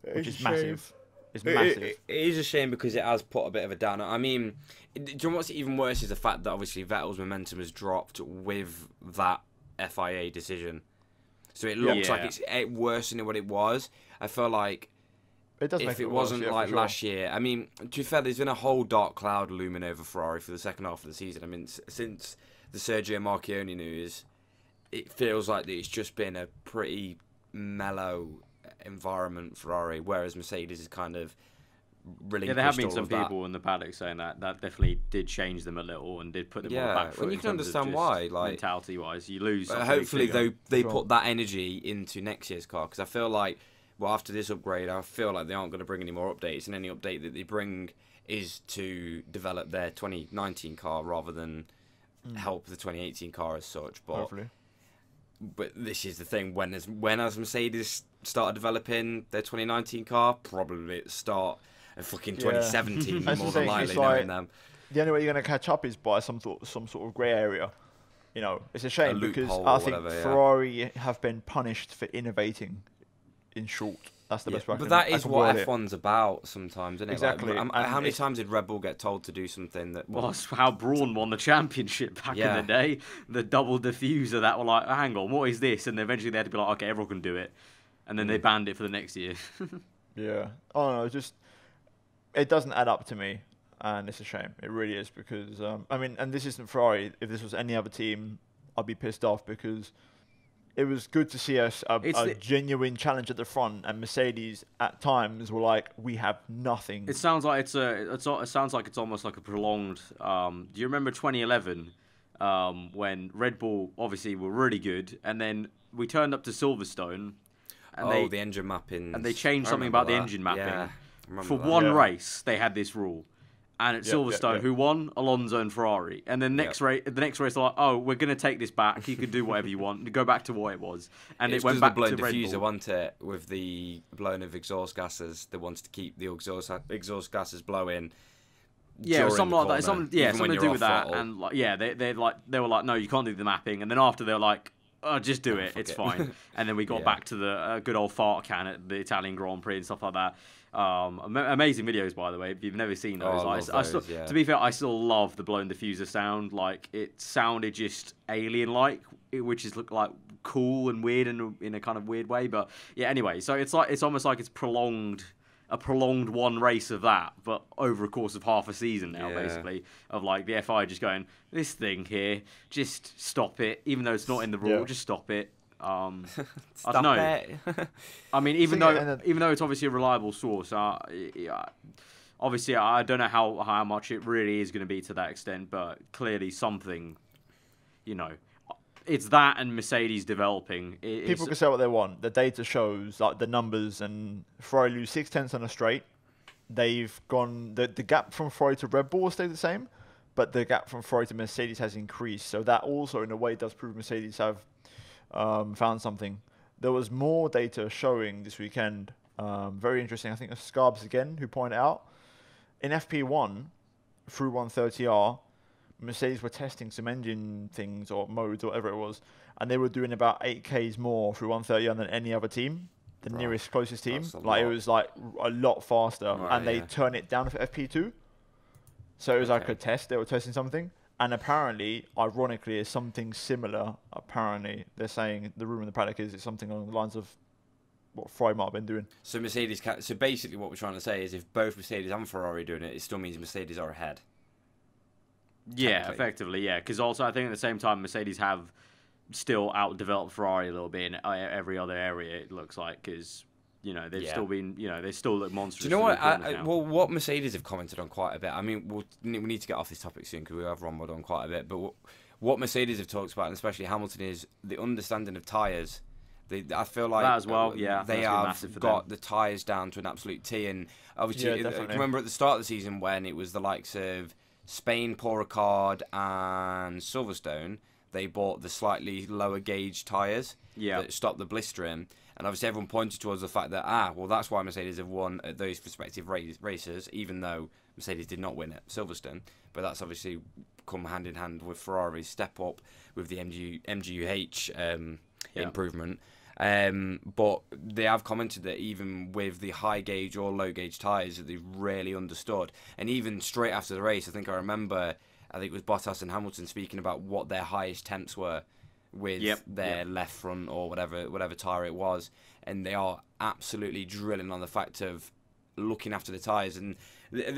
which is massive. It's massive. It is a shame because it has put a bit of a downer. I mean, do you know what's even worse is the fact that obviously Vettel's momentum has dropped with that FIA decision. So it looks like it's worse than what it was. I feel like it does if it wasn't like last year, I mean, to be fair, there's been a whole dark cloud looming over Ferrari for the second half of the season. I mean, since the Sergio Marchionne news, it feels like it's just been a pretty mellow environment for Ferrari, whereas Mercedes is kind of really. Yeah, there have been some people in the paddock saying that definitely did change them a little and did put them on the back foot. And you can understand why, like mentality-wise, you lose. But hopefully, they put that energy into next year's car, because I feel like, well, after this upgrade, I feel like they aren't going to bring any more updates, and any update that they bring is to develop their 2019 car rather than help the 2018 car as such. But hopefully. But this is the thing: when has Mercedes started developing their 2019 car? Probably at the start of fucking 2017, more than likely, knowing them. The only way you're going to catch up is by some sort of grey area. You know, it's a shame because I think Ferrari have been punished for innovating. In short, that's the best way. But that is what F1's about sometimes, isn't it? Exactly. Like, how many times did Red Bull get told to do something that? Well, that's how Braun won the championship back in the day. The double diffuser that were like, hang on, what is this? And eventually they had to be like, okay, everyone can do it, and then they banned it for the next year. Yeah. Oh no, it doesn't add up to me, and it's a shame. It really is because I mean, and this isn't Ferrari. If this was any other team, I'd be pissed off because. It was good to see a genuine challenge at the front, and Mercedes at times were like, "We have nothing." It sounds like it sounds like it's almost like a prolonged. Do you remember 2011 when Red Bull obviously were really good, and then we turned up to Silverstone, and the engine mapping, and they changed something about the engine mapping. Yeah, for one race, they had this rule. And at Silverstone, who won? Alonso and Ferrari. And then the next race, they're like, "Oh, we're going to take this back. You can do whatever you want. Go back to what it was." And it went back to Red Bull. Diffuser, wasn't it? With the blowing of exhaust gases, they wanted to keep the exhaust gases blowing. Yeah, something like that. Something to do with that. And they were like, "No, you can't do the mapping." And then after they were like, "Oh, just do it. It's fine." And then we got back to the good old fart can at the Italian Grand Prix and stuff like that. Amazing videos, by the way. If you've never seen those, to be fair, I still love the blown diffuser sound. Like, it sounded just alien-like, which is like cool and weird in a kind of weird way. But yeah, anyway, so it's almost like it's a prolonged one race of that, but over a course of half a season now, basically, of like the FI just going, this thing here, just stop it, even though it's not in the rule, just stop it. I don't know. I mean, even though it's obviously a reliable source, obviously I don't know how much it really is going to be to that extent, but clearly something, you know, it's that and Mercedes developing. People can say what they want. The data shows, like the numbers, and Ferrari lose 6/10 on a straight. They've gone the gap from Ferrari to Red Bull stayed the same, but the gap from Ferrari to Mercedes has increased. So that also, in a way, does prove Mercedes have found something. There was more data showing this weekend. Very interesting. I think it's Scarbs again who pointed out in FP1 through 130R, Mercedes were testing some engine things or modes or whatever it was, and they were doing about 8Ks more through 130R than any other team, the nearest closest team. Like, it was like a lot faster, and they turn it down for FP2. So it was like a test. They were testing something. And apparently, ironically, it's something similar. Apparently, they're saying the rumor in the paddock is it's something along the lines of what Ferrari might have been doing. So so basically, what we're trying to say is, if both Mercedes and Ferrari are doing it, it still means Mercedes are ahead. Yeah, effectively, yeah. Because also, I think at the same time, Mercedes have still outdeveloped Ferrari a little bit in every other area. It looks like, because you know they've still been, they still look monstrous. Do you know what? Well, what Mercedes have commented on quite a bit. I mean, we need to get off this topic soon because we have rumbled on quite a bit. But what Mercedes have talked about, and especially Hamilton, is the understanding of tyres. I feel like that as well, yeah, they have got the tyres down to an absolute T. And obviously, I remember at the start of the season when it was the likes of Spain, Paul Ricard, and Silverstone, they bought the slightly lower gauge tyres that stopped the blistering. And obviously, everyone pointed towards the fact that, well, that's why Mercedes have won at those respective races, even though Mercedes did not win at Silverstone. But that's obviously come hand in hand with Ferrari's step up with the MGUH improvement. But they have commented that even with the high gauge or low gauge tyres that they've really understood. And even straight after the race, I think it was Bottas and Hamilton speaking about what their highest temps were with their left front or whatever tyre it was. And they are absolutely drilling on the fact of looking after the tyres. And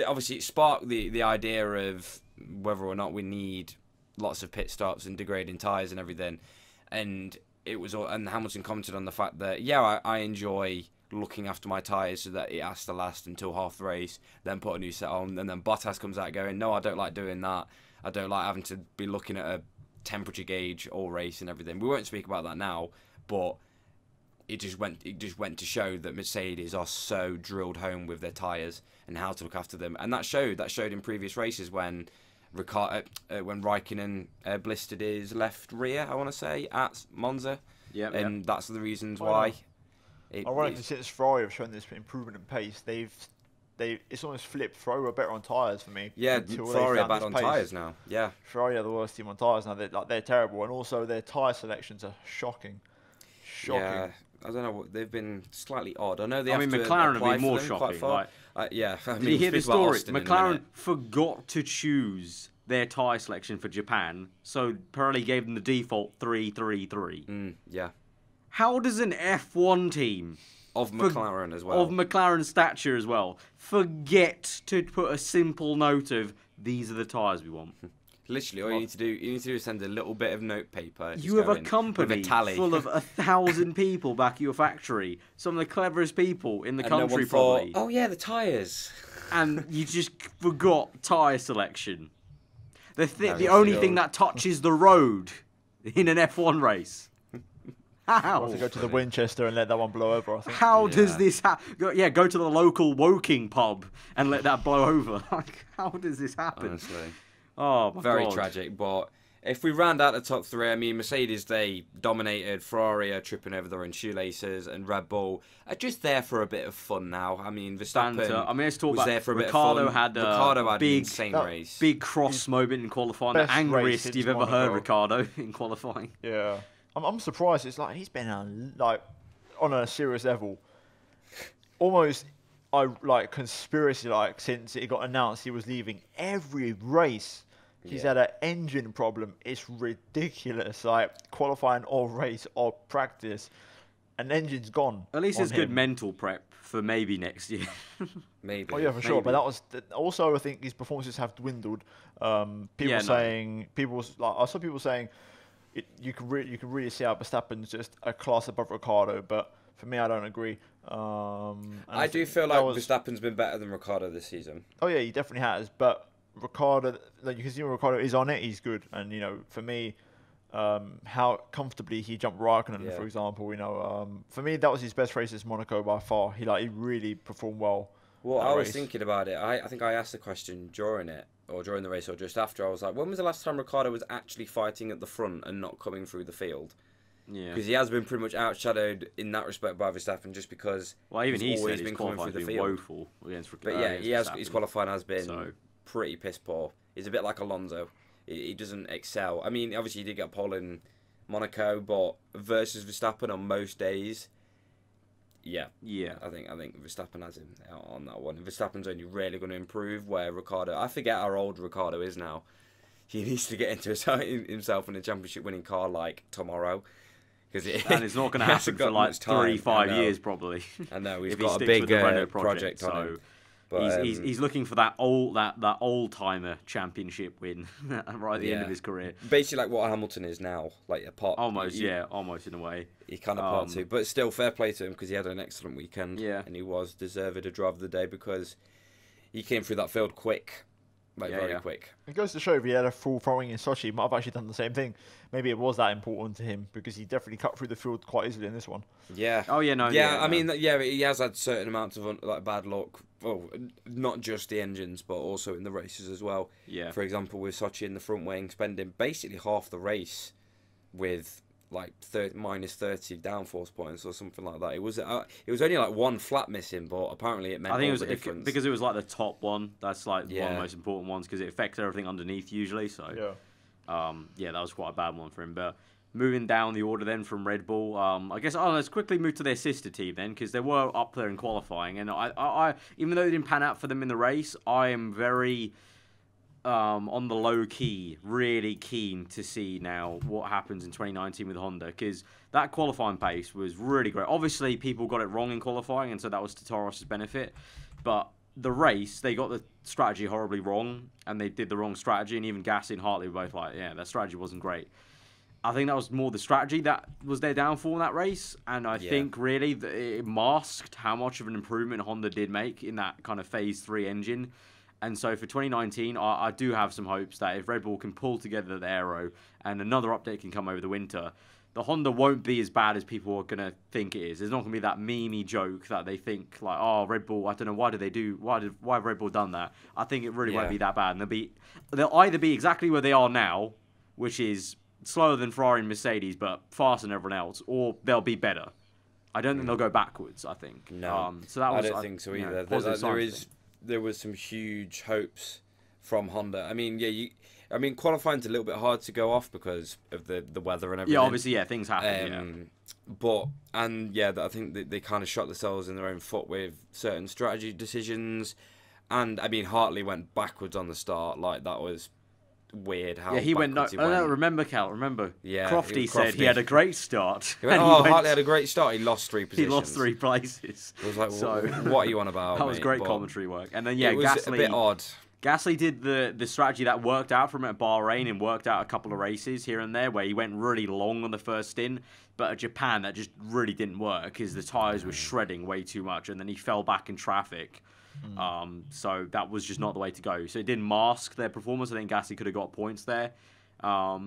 obviously it sparked the idea of whether or not we need lots of pit stops and degrading tyres and everything. And Hamilton commented on the fact that, I enjoy looking after my tyres so that it has to last until half the race, then put a new set on, and then Bottas comes out going, no, I don't like doing that. I don't like having to be looking at a temperature gauge all race and everything. We won't speak about that now, but it just went to show that Mercedes are so drilled home with their tyres and how to look after them. And that showed in previous races when Raikkonen blistered his left rear, I want to say, at Monza. That's the reasons why. Ironically, since Ferrari have shown this improvement in pace, it's almost flipped. Ferrari were better on tyres for me. Yeah, Ferrari are bad on tyres now. Yeah, Ferrari are the worst team on tyres now. They're terrible, and also their tyre selections are shocking. Yeah, I don't know. They've been slightly odd. I know they. McLaren have been more shocking. Did you hear the story? McLaren forgot to choose their tyre selection for Japan, so Pirelli gave them the default 3-3-3. Yeah. How does an F1 team of McLaren as well, of McLaren stature as well, forget to put a simple note of these are the tyres we want? Literally, all you need to do is send a little bit of note paper. You have a company full of 1,000 people back at your factory, some of the cleverest people in the country, probably. Oh yeah, the tyres. And you just forgot tyre selection. The only thing that touches the road in an F1 race. How? We'll have to go to the Winchester and let that one blow over, I think. How does this happen? Go to the local Woking pub and let that blow over. How does this happen? Honestly. Oh, my Very God. tragic, but if we round out the top three, I mean, Mercedes, they dominated. Ferrari are tripping over their own shoelaces, and Red Bull are just there for a bit of fun now. I mean, Verstappen let's talk was about there for a Ricardo. bit of fun. Ricardo had an insane race. Big cross moment in qualifying. The angriest you've ever heard Ricardo in qualifying. Yeah. I'm surprised. It's like he's been on a serious level. Almost conspiracy since it got announced he was leaving every race. He's had an engine problem. It's ridiculous. Qualifying or race or practice, an engine's gone. At least it's good mental prep for maybe next year. Maybe. Oh yeah, for sure. But that was also, I think his performances have dwindled. I saw people saying you can really see how Verstappen's just a class above Ricciardo, but for me, I don't agree. I do feel like Verstappen's been better than Ricciardo this season. Oh yeah, he definitely has. But Ricciardo, you can see when Ricciardo is on it, he's good. And for me, how comfortably he jumped Raikkonen, for example. For me, that was his best race at Monaco by far. He really performed well. Well, I was thinking about it. I think I asked the question during it, or during the race, or just after. I was like, when was the last time Ricciardo was actually fighting at the front and not coming through the field? Yeah, because he has been pretty much outshadowed in that respect by Verstappen, just because he's always been coming through the field. Woeful against But his qualifying has been pretty piss poor. He's a bit like Alonso. He doesn't excel. I mean, obviously he did get pole in Monaco, but versus Verstappen on most days, I think Verstappen has him on that one. Verstappen's only really going to improve, where Ricciardo, I forget how old Ricciardo is now. He needs to get into himself in a championship winning car like tomorrow. And it's not going to happen for 3-5 years probably. I know he's got a big project on him. But, he's looking for that old timer championship win right at the end of his career. Basically, like what Hamilton is now, like a part. Almost in a way. He kind of part two, but still fair play to him because he had an excellent weekend. Yeah, and he was deserved a driver of the day because he came through that field quick. very quick. It goes to show if he had a full throwing in Sochi, he might have actually done the same thing. Maybe it was that important to him because he definitely cut through the field quite easily in this one. Yeah. Oh yeah, no. Yeah, Yeah, I mean, he has had certain amounts of like bad luck. Well, not just the engines, but also in the races as well. Yeah. For example, with Sochi in the front wing, spending basically half the race with like minus 30 downforce points or something like that. It was only like one flat missing, but apparently it meant I think all it was the difference. because it was like the top one. That's like one of Yeah. the most important ones because it affects everything underneath usually. So that was quite a bad one for him. But moving down the order then from Red Bull, I guess let's quickly move to their sister team then because they were up there in qualifying, and I even though it didn't pan out for them in the race, I am very on the low key, really keen to see now what happens in 2019 with Honda because that qualifying pace was really great. Obviously, people got it wrong in qualifying, and so that was to Toros's benefit. But the race, they got the strategy horribly wrong, and they did the wrong strategy. And even Gasly and Hartley were both like, "Yeah, that strategy wasn't great." I think that was more the strategy that was their downfall in that race, and I think really that it masked how much of an improvement Honda did make in that kind of Phase 3 engine. And so for 2019, I do have some hopes that if Red Bull can pull together the aero and another update can come over the winter, the Honda won't be as bad as people are going to think it is. There's not going to be that memey joke that they think like, oh, Red Bull, I don't know, why have Red Bull done that? I think it really won't be that bad. And they'll either be exactly where they are now, which is slower than Ferrari and Mercedes, but faster than everyone else, or they'll be better. I don't think they'll go backwards, I think. No, so that was, I don't think so either. Positive there was some huge hopes from Honda. I mean, qualifying's a little bit hard to go off because of the weather and everything. Yeah, obviously, things happen. I think they kind of shot themselves in their own foot with certain strategy decisions. And I mean, Hartley went backwards on the start. Like that was weird. How he went. went. Remember, Cal. Remember. Yeah, Crofty said he had a great start. He went, Hartley had a great start. He lost 3 positions. He lost 3 places. I was like, what are you on about? That was great commentary work. And then it was Gasly, a bit odd. Gasly did the strategy that worked out for him at Bahrain and worked out a couple of races here and there where he went really long on the first stint. But at Japan, that just really didn't work because the tyres were shredding way too much, and then he fell back in traffic. So that was just not the way to go. So it didn't mask their performance. I think Gasly could have got points there. But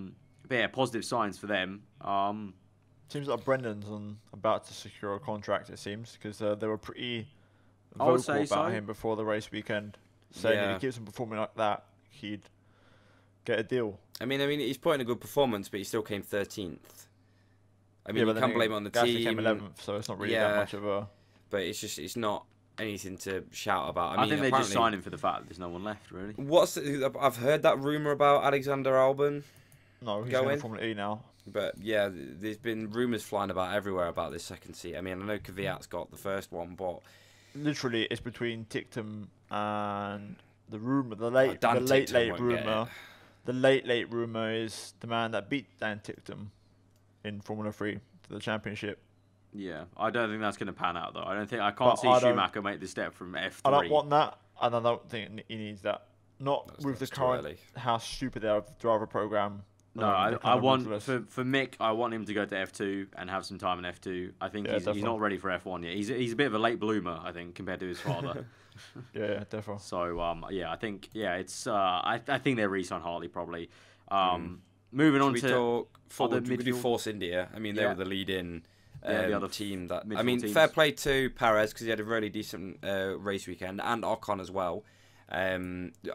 yeah, positive signs for them. Seems like Brendan's about to secure a contract, it seems, because they were pretty vocal about him before the race weekend, saying if he keeps on performing like that, he'd get a deal. I mean, he's put in a good performance, but he still came 13th. I mean, you can't blame it on the Gasly team. Came 11th, so it's not really that much of a... But it's not anything to shout about. I think they just signed him for the fact that there's no one left, really. I've heard that rumour about Alexander Albon. No, he's going to Formula E now. But yeah, there's been rumours flying about everywhere about this second seat. I mean, I know Kvyat's got the first one, but literally it's between Tictum and the rumour, the late rumour. The late rumour is the man that beat Dan Tictum in Formula 3 to the championship. Yeah, I don't think that's going to pan out though. I can't see Schumacher make the step from F3. I don't want that, and I don't think he needs that. Not with the current how stupid they are with the driver program. No, I want for Mick. I want him to go to F2 and have some time in F2. I think he's not ready for F1 yet. He's a bit of a late bloomer, I think, compared to his father. yeah, definitely. So I think it's I think they re-sign Hartley probably. Moving on to we do Force India. I mean, they were the lead-in. The other team that teams. Fair play to Perez because he had a really decent race weekend, and Ocon as well.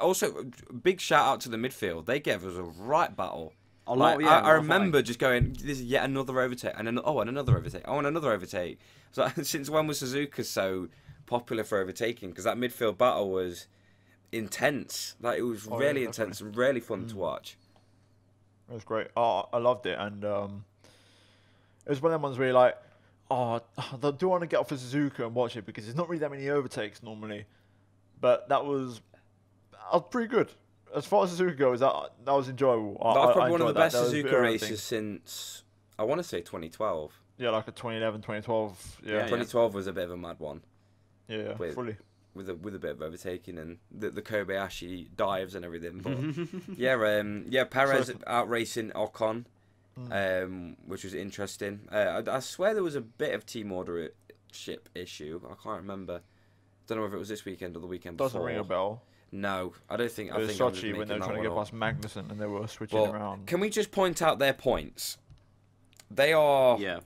Also, big shout out to the midfield. They gave us a right battle. I remember just going, "This is yet another overtake, and another overtake, and another overtake." So since when was Suzuka so popular for overtaking? Because that midfield battle was intense. Like it was really intense and really fun to watch. It was great. I loved it, and it was one of them ones where you're like, I do want to get off of Suzuka and watch it because there's not really that many overtakes normally. But that was pretty good. As far as Suzuka goes, that was enjoyable. That was probably one of the best Suzuka races since, I want to say 2012. Yeah, like a 2011, 2012. Yeah, 2012 was a bit of a mad one. Yeah, fully. With a bit of overtaking and the Kobayashi dives and everything. But Perez out racing Ocon. Which was interesting. I swear there was a bit of team ordership issue. I can't remember. Don't know if it was this weekend or the weekend before. Doesn't ring a bell. No, I don't think. It I was think I'm just Sochi when they were making trying to that get one past Magnussen and they were switching up. Well, around. can we just point out their points? They are Yeah.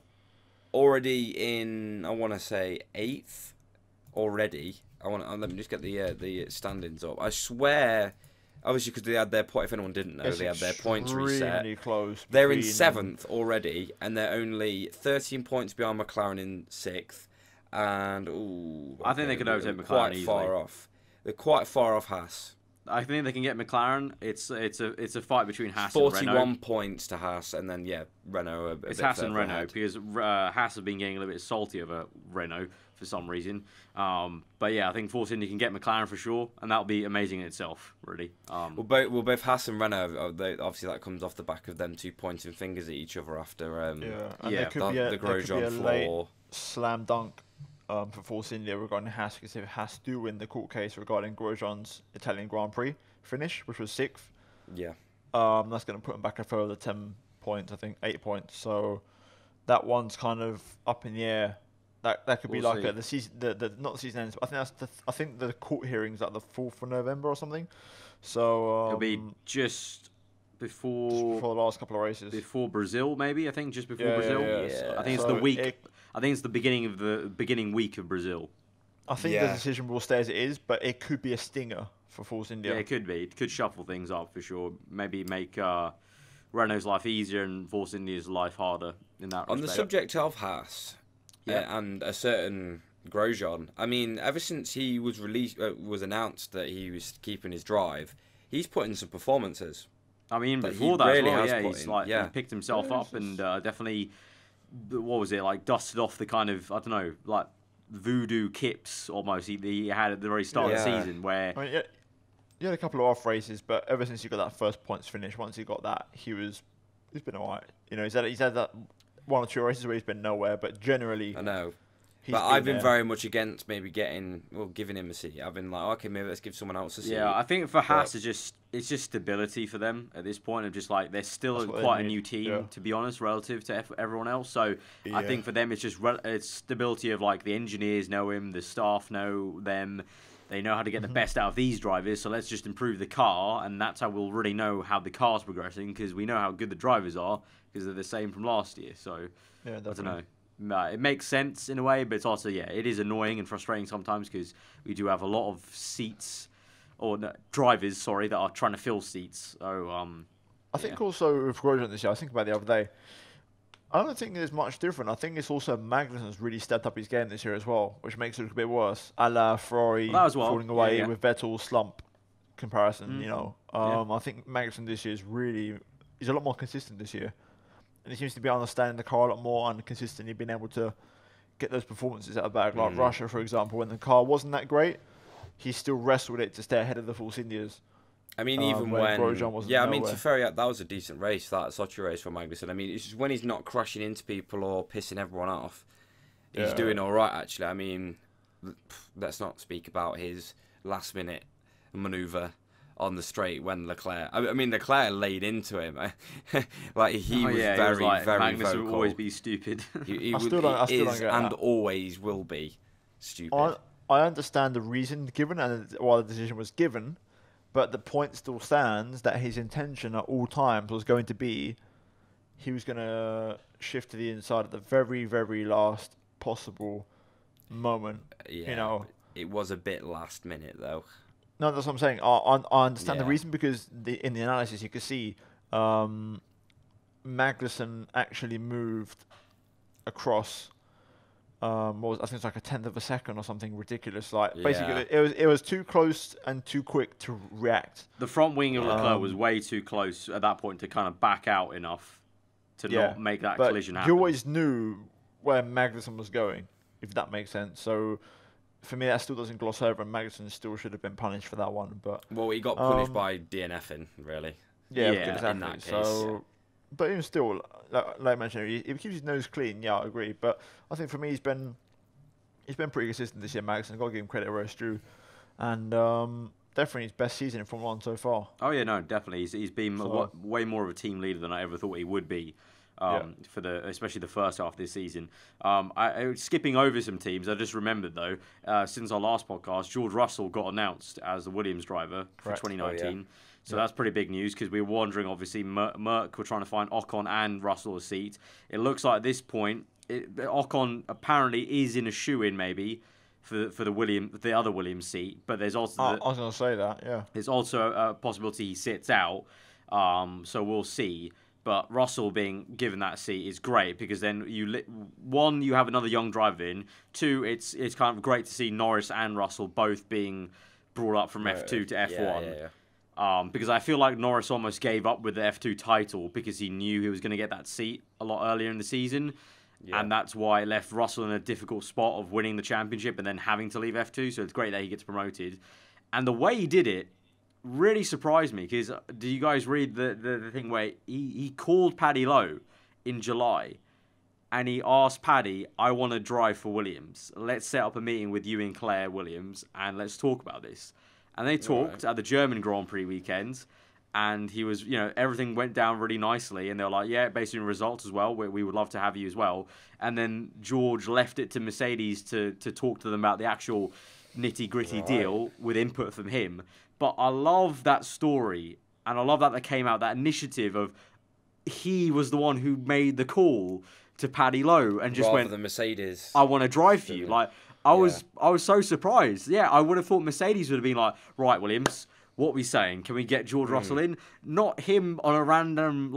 already in. I want to say 8th already. Let me just get the standings up. I swear, obviously because they had their point. If anyone didn't know, they had their points reset. Extremely close. They're in between 7th already, and they're only 13 points behind McLaren in 6th. And I think they could overtake McLaren quite easily. far off. They're quite far off Haas. I think they can get McLaren. It's a fight between Haas and 41 Renault. points to Haas, and then It's Renault a bit Haas and further Renault ahead. because Haas have been getting a little bit salty over Renault for some reason. But yeah, I think Force India can get McLaren for sure, and that'll be amazing in itself, really. Both Haas and Renault, obviously that comes off the back of them 2 pointing fingers at each other after and yeah, there could be a, the there could be Grosjean a flaw. late slam dunk for Force India regarding Haas, because if Haas do win the court case regarding Grosjean's Italian Grand Prix finish, which was 6th, Yeah. that's going to put him back a further 10 points, I think 8 points. So that one's kind of up in the air. That could be We'll like see. the season, not the season ends. But I think the court hearings like the 4th of November or something. So It'll be just before the last couple of races. before Brazil, maybe. I think just before Yeah, Brazil. yeah. I think it's So the week. I think it's the beginning week of Brazil. I think Yeah. the decision will stay as it is, but it could be a stinger for Force India. Yeah, it could be. It could shuffle things up for sure. Maybe make Renault's life easier and Force India's life harder in that On the respect. subject of Haas and a certain Grosjean, I mean, ever since he was announced that he was keeping his drive, he's put in some performances. I mean, That before he that really as well, has yeah, put he's in, like yeah. he picked himself up and definitely, what was it, like dusted off the kind of, I don't know, like voodoo kips almost he had at the very start of the Yeah. season where I mean, he had a couple of off races, but ever since he got that first points finish, once he got that, he's been alright. You know, he's had that 1 or 2 races where he's been nowhere, but generally, I know. he's But I've been there. very much against maybe giving him a seat. I've been like, okay, maybe let's give someone else a seat. yeah, I think for Haas But- it's just stability for them at this point of just like they're still That's what they quite a need, new team yeah. to be honest relative to everyone else. So I Yeah. think for them it's just it's stability of like the engineers know him, the staff know them. They know how to get the best out of these drivers, so let's just improve the car, and that's how we'll really know how the car's progressing, because we know how good the drivers are, because they're the same from last year. So, Yeah, I don't definitely. know. It makes sense in a way, but it's also, yeah, it is annoying and frustrating sometimes, because we do have a lot of seats, or no, drivers, sorry, that are trying to fill seats. So, I think also with Grosjean this year, I was thinking about the other day, I don't think there's much different. I think it's also Magnussen's really stepped up his game this year as well, which makes it a bit worse. A la Ferrari Well, that as well. falling away Yeah. with Vettel's slump comparison, you Mhm. know. Yeah. I think Magnussen this year he's a lot more consistent this year. And he seems to be understanding the car a lot more and consistently being able to get those performances out of the bag. Like Russia, for example, when the car wasn't that great, he still wrestled it to stay ahead of the Force Indias. I mean, even when when Grosjean wasn't I mean, nowhere. to fair, that was a decent race. That Sochi race for Magnussen. I mean, it's just when he's not crashing into people or pissing everyone off, he's Yeah. doing all right. Actually, I mean, let's not speak about his last-minute maneuver on the straight when Leclair. I mean, Leclair laid into him. Like he was very, like, very Magnus vocal. will always be stupid. He I still don't is get and that. always will be stupid. I understand the reason given and why the decision was given, but the point still stands that his intention at all times was going to be he was going to shift to the inside at the very, very last possible moment. Yeah, You know, it was a bit last minute though. no, that's what I'm saying. I understand the Yeah. reason because in the analysis you could see Magnussen actually moved across. I think it's like a 1/10 of a second or something ridiculous. Like basically, it was too close and too quick to react. The front wing of Leclerc was way too close at that point to kind of back out enough to not make that but collision happen. you always knew where Magnussen was going, if that makes sense. So for me, that still doesn't gloss over, and Magnussen still should have been punished for that one. But Well, he got punished by DNFing, really. yeah, Yeah, exactly. in that case, So, but even still, like I mentioned, if he keeps his nose clean, yeah, I agree. But I think for me, he's been pretty consistent this year, Magnussen. Got to give him credit where it's due, and definitely his best season in Formula 1 so far. Oh yeah, no, definitely. He's been So- way more of a team leader than I ever thought he would be. for especially the first half of this season. Skipping over some teams, I just remembered though, since our last podcast, George Russell got announced as the Williams driver for 2019. Oh, yeah. So that's pretty big news because we were wondering, obviously, Merck were trying to find Ocon and Russell a seat. It looks like at this point, Ocon apparently is in a shoe-in maybe for the other Williams seat, but there's also I was going to say that, yeah. There's also a possibility he sits out, so we'll see. But Russell being given that seat is great because then you have another young driver in. Two, it's kind of great to see Norris and Russell both being brought up from F2 to F1. Yeah. Because I feel like Norris almost gave up with the F2 title because he knew he was going to get that seat a lot earlier in the season. Yeah. And that's why it left Russell in a difficult spot of winning the championship and then having to leave F2. So it's great that he gets promoted. And the way he did it really surprised me because do you guys read the thing where he called Paddy Lowe in July and he asked Paddy, I want to drive for Williams. Let's set up a meeting with you and Claire Williams and let's talk about this. And they talked at the German Grand Prix weekend, and he was, everything went down really nicely. And they were like, yeah, based on results as well, we would love to have you as well. And then George left it to Mercedes to talk to them about the actual nitty-gritty deal with input from him. But I love that story, and I love that came out, that initiative of he was the one who made the call to Paddy Lowe and just rather than Mercedes. I want to drive for you. Like, I was so surprised. Yeah, I would have thought Mercedes would have been like, right, Williams, what are we saying? Can we get George Russell in? Not him on a random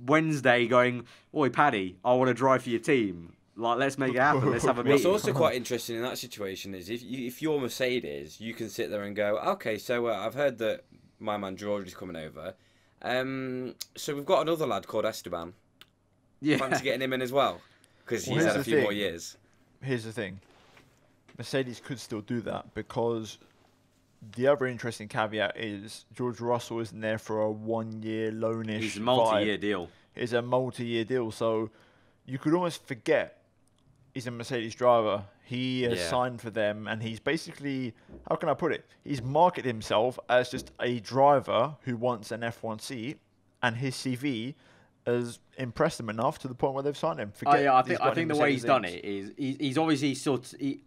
Wednesday going, oi, Paddy, I want to drive for your team. Like, let's make it happen. Let's have a meeting. What's also quite interesting in that situation is if you're Mercedes, you can sit there and go, okay, so I've heard that my man George is coming over. So we've got another lad called Esteban. Yeah. Fancy getting him in as well? Because he's had a few more years. Here's the thing. Mercedes could still do that because the other interesting caveat is George Russell isn't there for a 1 year loanish. He's a multi-year deal. It's a multi-year deal, so you could almost forget he's a Mercedes driver. He has signed for them, and he's basically, how can I put it? He's marketed himself as just a driver who wants an F1 seat, and his CV has impressed them enough to the point where they've signed him. I think the way he's done it is he's obviously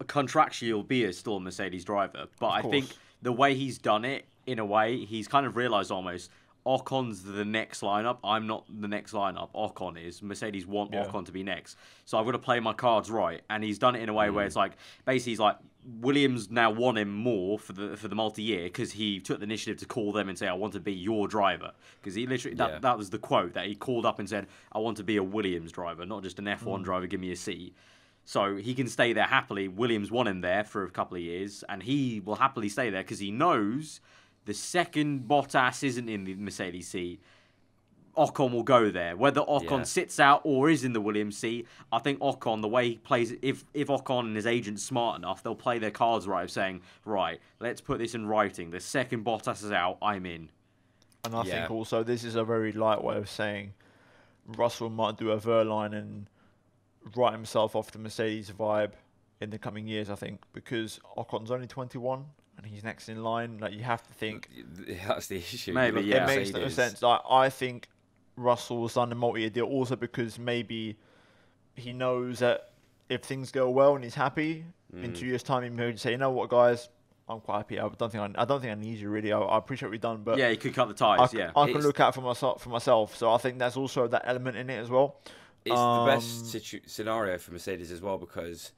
contractually be still a Mercedes driver, but I think the way he's done it, in a way, he's kind of realised almost Ocon's the next lineup. I'm not the next lineup. Ocon is. Mercedes want Ocon to be next. So I've got to play my cards right. And he's done it in a way where it's like, basically he's like, Williams now want him more for the multi-year because he took the initiative to call them and say, I want to be your driver. Because he literally, that was the quote, that he called up and said, I want to be a Williams driver, not just an F1 driver, give me a seat. So he can stay there happily. Williams want him there for a couple of years, and he will happily stay there because he knows the second Bottas isn't in the Mercedes seat, Ocon will go there. Whether Ocon sits out or is in the Williams seat, I think Ocon, the way he plays it, if Ocon and his agent's smart enough, they'll play their cards right of saying, right, let's put this in writing. The second Bottas is out, I'm in. And I think also this is a very light way of saying Russell might do a Verline and write himself off the Mercedes vibe in the coming years, I think, because Ocon's only 21. And he's next in line. Like, you have to think that's the issue. Maybe, yeah. It makes no sense. Like, I think Russell was on a multi-year deal also because maybe he knows that if things go well and he's happy, in 2 years' time, he may say, you know what, guys, I'm quite happy. I don't think I need you really. I appreciate what we've done, but yeah, he could cut the ties. I can look out for myself. So I think there's also that element in it as well. It's the best scenario for Mercedes as well because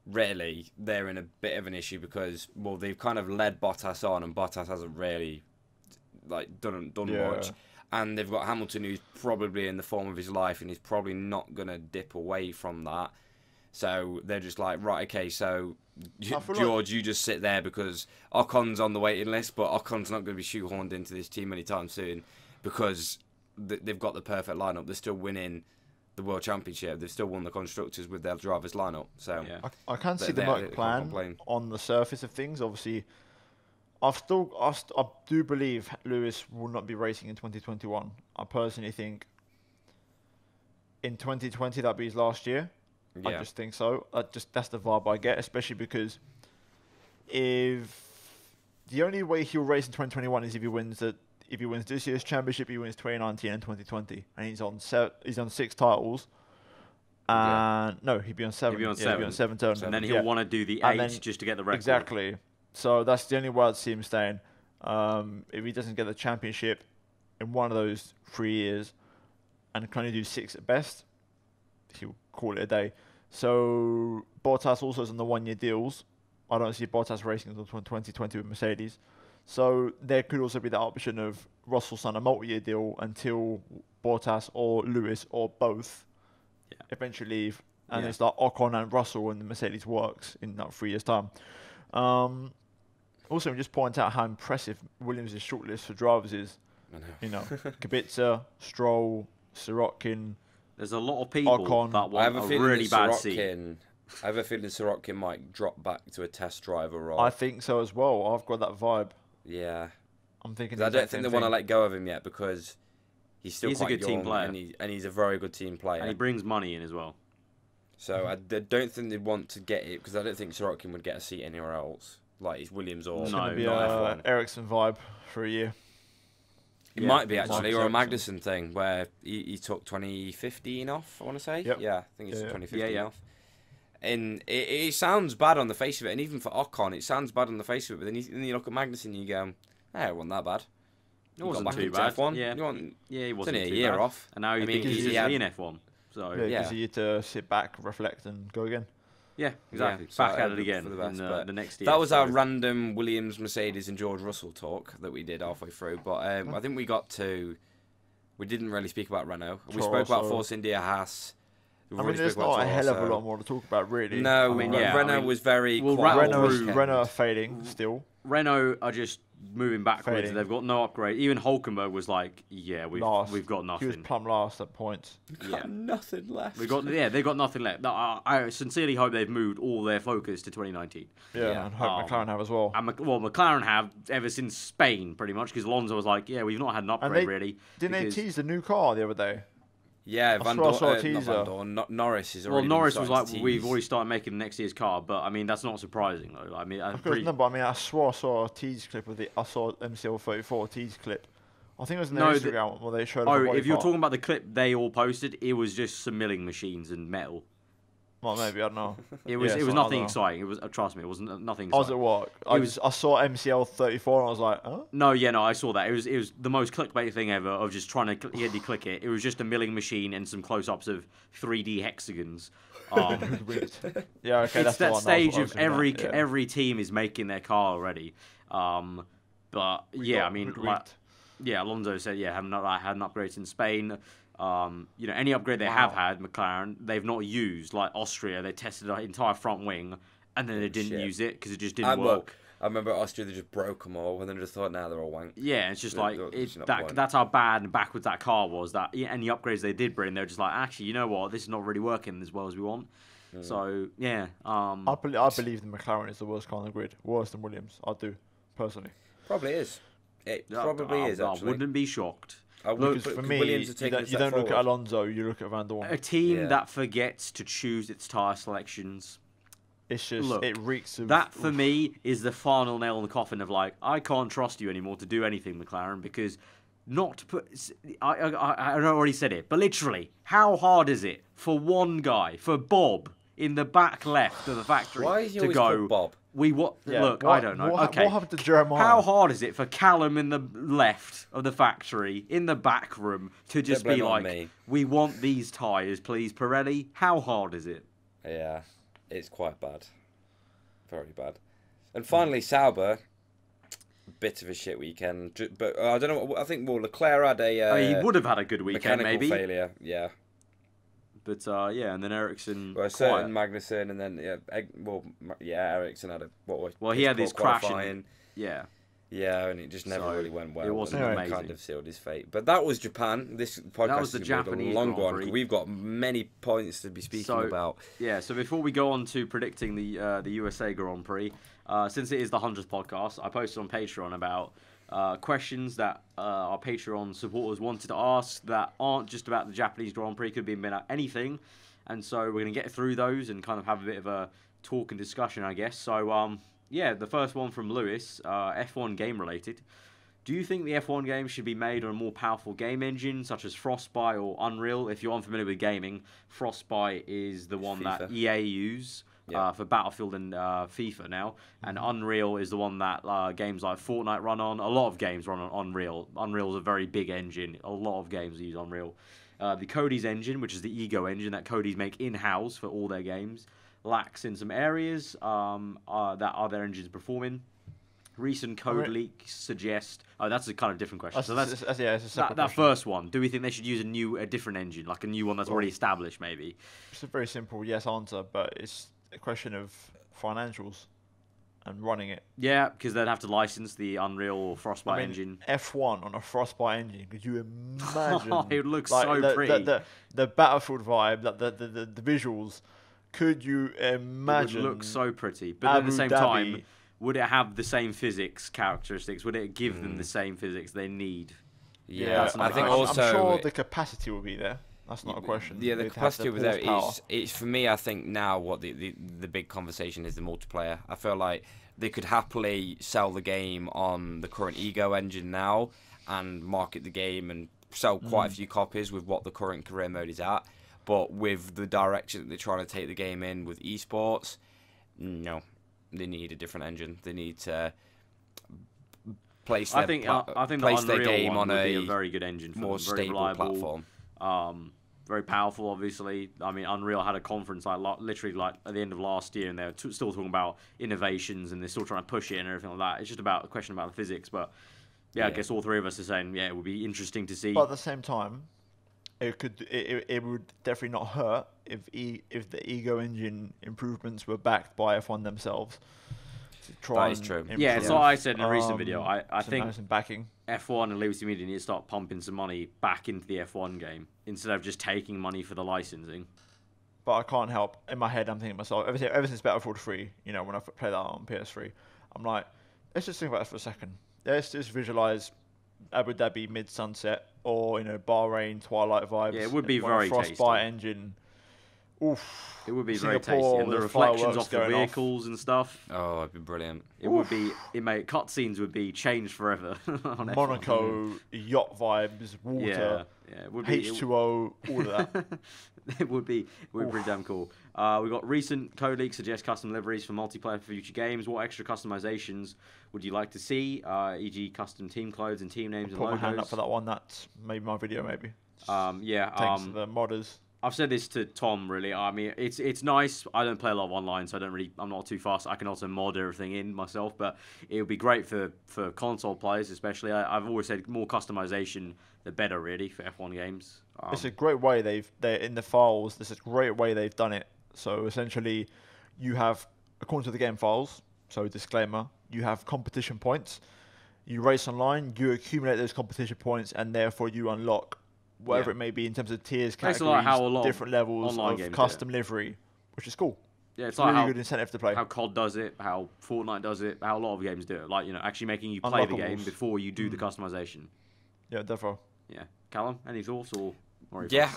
really they're in a bit of an issue because they've kind of led Bottas on and Bottas hasn't really done much, and they've got Hamilton who's probably in the form of his life and he's probably not going to dip away from that, so they're just like, right, okay, so George, you just sit there because Ocon's on the waiting list, but Ocon's not going to be shoehorned into this team anytime soon because they've got the perfect lineup. They're still winning the World Championship. They've still won the Constructors with their drivers lineup. So I can see the Merck plan on the surface of things. Obviously, I do believe Lewis will not be racing in 2021. I personally think in 2020 that'll be his last year. I just think so. That's the vibe I get, especially because if the only way he'll race in 2021 is if he wins if he wins this year's championship, he wins 2019 and 2020, and he's on 6 titles. And no, he'd be on 7. He'd be on He'd be on 7 turns. And then he'll want to do the 8 just to get the record. Exactly. So that's the only way I'd see him staying. If he doesn't get the championship in one of those 3 years and can only do 6 at best, he'll call it a day. So Bottas also is on the 1-year deals. I don't see Bottas racing until 2020 with Mercedes. So there could also be that option of Russell sign a multi-year deal until Bottas or Lewis or both eventually leave. And it's like Ocon and Russell and the Mercedes works in that 3 years' time. Also, just point out how impressive Williams' shortlist for drivers is. I know. You know, Kubica, Stroll, Sirotkin. There's a lot of people Ocon. that want a really bad seat. I have a feeling Sirotkin might drop back to a test driver role. I think so as well. I've got that vibe. Yeah. I'm thinking. I don't think they want to let go of him yet because he's still quite a good young team player, and he's a very good team player. And he brings money in as well. So I don't think they'd want to get it because I don't think Sirotkin would get a seat anywhere else. Like he's Williams or it's going to be F1. Ericsson vibe for a year. It might be actually, or a Magnussen thing where he took 2015 off. I want to say, yeah, I think it's 2015 off. And it sounds bad on the face of it, and even for Ocon, it sounds bad on the face of it. But then you look at Magnussen and you go, "Hey, it wasn't that bad." It wasn't too bad. F1. He wasn't a too year bad. off. And now he's in F1. So it gives you to sit back, reflect, and go again. Yeah, exactly. So back at it again for the best, in the next year. That was our random Williams, Mercedes, and George Russell talk that we did halfway through. But I think we didn't really speak about Renault. We spoke about Force India, Haas. There's not a hell of a lot more to talk about, really. No, Renault was very quiet. Renault are fading still. Renault are just moving backwards. They've got no upgrade. Even Hulkenberg was like, we've got nothing. He was plumb last at points. Nothing left. They've got nothing left. No, I sincerely hope they've moved all their focus to 2019. Yeah, and hope McLaren have as well. And McLaren have ever since Spain, pretty much, because Alonso was like, we've not had an upgrade really. Didn't they tease the new car the other day? Yeah, Norris is already. Well, Norris was like, we've already started making next year's car, but I mean that's not surprising though. I mean, I swore I saw a tease clip of I saw MCL34 tease clip. I think it was in their Instagram where they showed. If you're talking about the clip they all posted, it was just some milling machines and metal. Well, maybe I don't know. It was nothing exciting. It was trust me, it was nothing exciting. I was at work. I saw MCL34 and I was like, huh? No, I saw that. It was the most clickbait thing ever of just trying to click it. It was just a milling machine and some close-ups of 3D hexagons. Yeah, okay. It's that stage of every team is making their car already. But Alonso said have not had an upgrade in Spain. Any upgrade they have had, McLaren, they've not used. Like Austria, they tested the entire front wing, and then they didn't use it because it just didn't work. I remember Austria, they just broke them all, and then just thought, now they're all wank. Yeah, it's just that's how bad and backwards that car was. That any upgrades they did bring, they're just like, actually, you know what, this is not really working as well as we want. So yeah, I believe the McLaren is the worst car on the grid, worse than Williams. I do personally. Probably is. It probably is. Actually, I wouldn't be shocked. Because for me, you don't look at Alonso, you look at Van Dorn. A team that forgets to choose its tyre selections. It's just, it reeks of... That, for me, is the final nail in the coffin of, like, I can't trust you anymore to do anything, McLaren, because not to put... I already said it, but literally, how hard is it for one guy, for Bob, in the back left of the factory, Why is he to always go... called Bob? I don't know. What happened to Jeremiah? How hard is it for Callum in the left of the factory, in the back room, to just be like, we want these tyres, please, Pirelli? How hard is it? Yeah, it's quite bad. Very bad. And finally, Sauber, bit of a shit weekend. But I don't know, I think Leclair had he would have had a good weekend, maybe. Failure, yeah. But and then Ericsson. Well, certain Magnussen, and then Ericsson had he had his crashing. Yeah, and it just never really went well. It wasn't amazing. Kind of sealed his fate. But that was Japan. This podcast was the is Japanese a long one. We've got many points to be speaking about. Yeah. So before we go on to predicting the USA Grand Prix, since it is the 100th podcast, I posted on Patreon about. Questions that our Patreon supporters wanted to ask that aren't just about the Japanese Grand Prix, could be about anything, and so we're going to get through those and kind of have a bit of a talk and discussion, I guess. So the first one from Lewis, F1 game related. Do you think the F1 game should be made on a more powerful game engine, such as Frostbite or Unreal? If you're unfamiliar with gaming, Frostbite is the one that EA use for Battlefield and FIFA now, and Unreal is the one that games like Fortnite run on. A lot of games run on Unreal. Unreal is a very big engine. A lot of games use Unreal. The Cody's engine, which is the Ego engine that Cody's make in-house for all their games, lacks in some areas that other engines performing. Recent code leaks suggest. Oh, that's a kind of different question. So that's it's a separate that question. first one. Do we think they should use a different engine, like a new one that's already established, maybe? It's a very simple yes answer, but it's a question of financials and running it. Yeah, because they'd have to license the Unreal or Frostbite engine. F1 on a Frostbite engine. Could you imagine? It looks so pretty. The Battlefield vibe, the visuals. Could you imagine? It would look so pretty, but at the same time, would it have the same physics characteristics? Would it give them the same physics they need? Yeah, I think also I'm sure the capacity will be there. That's not a question. Yeah, the capacity will be there. It's for me. I think now what the big conversation is the multiplayer. I feel like they could happily sell the game on the current Ego engine now and market the game and sell quite a few copies with what the current career mode is at. But with the direction that they're trying to take the game in with esports, no. They need a different engine. They need to place their, place their game on a very good engine for more them. Very stable reliable, platform. Very powerful, obviously. I mean, Unreal had a conference literally at the end of last year, and they're still talking about innovations, and they're still trying to push it and everything like that. It's just about a question about the physics, but I guess all three of us are saying, it would be interesting to see. But at the same time, it would definitely not hurt if the Ego engine improvements were backed by F1 themselves. That is true. Yeah, it's like I said in a recent video. I think backing. F1 and Liberty Media need to start pumping some money back into the F1 game instead of just taking money for the licensing. But I can't help. In my head, I'm thinking to myself, ever since Battlefield 3, when I played that on PS3, I'm like, let's just think about this for a second. Let's just visualize Abu Dhabi mid-sunset or, Bahrain twilight vibes. Yeah, it would be very tasty. Frostbite engine. Oof. It would be Singapore very tasty. And the reflections off the vehicles off. And stuff. Oh, it'd be brilliant. It would be. Cutscenes would be changed forever. On Monaco, yacht vibes, water, it would be, H2O, all of that. It would be pretty damn cool. We got recent code leaks suggest custom liveries for multiplayer for future games. What extra customizations would you like to see? E.g., custom team clothes and team names and logos. Put my hand up for that one. That's maybe my video, maybe. Thanks to the modders. I've said this to Tom, really. I mean, it's nice. I don't play a lot of online, so I'm not too fast. I can also mod everything in myself, but it would be great for console players, especially. I've always said more customization, the better, really, for F1 games. It's a great way they're in the files. This is a great way they've done it. So essentially, you have, according to the game files, so disclaimer, you have competition points. You race online, you accumulate those competition points, and therefore you unlock whatever it may be in terms of tiers, categories, like how a lot different levels of custom livery, which is cool. Yeah, it's like really good incentive to play. How COD does it, how Fortnite does it, how a lot of games do it. Like, actually making you play the game before you do the customization. Yeah, definitely. Yeah. Callum, any thoughts or?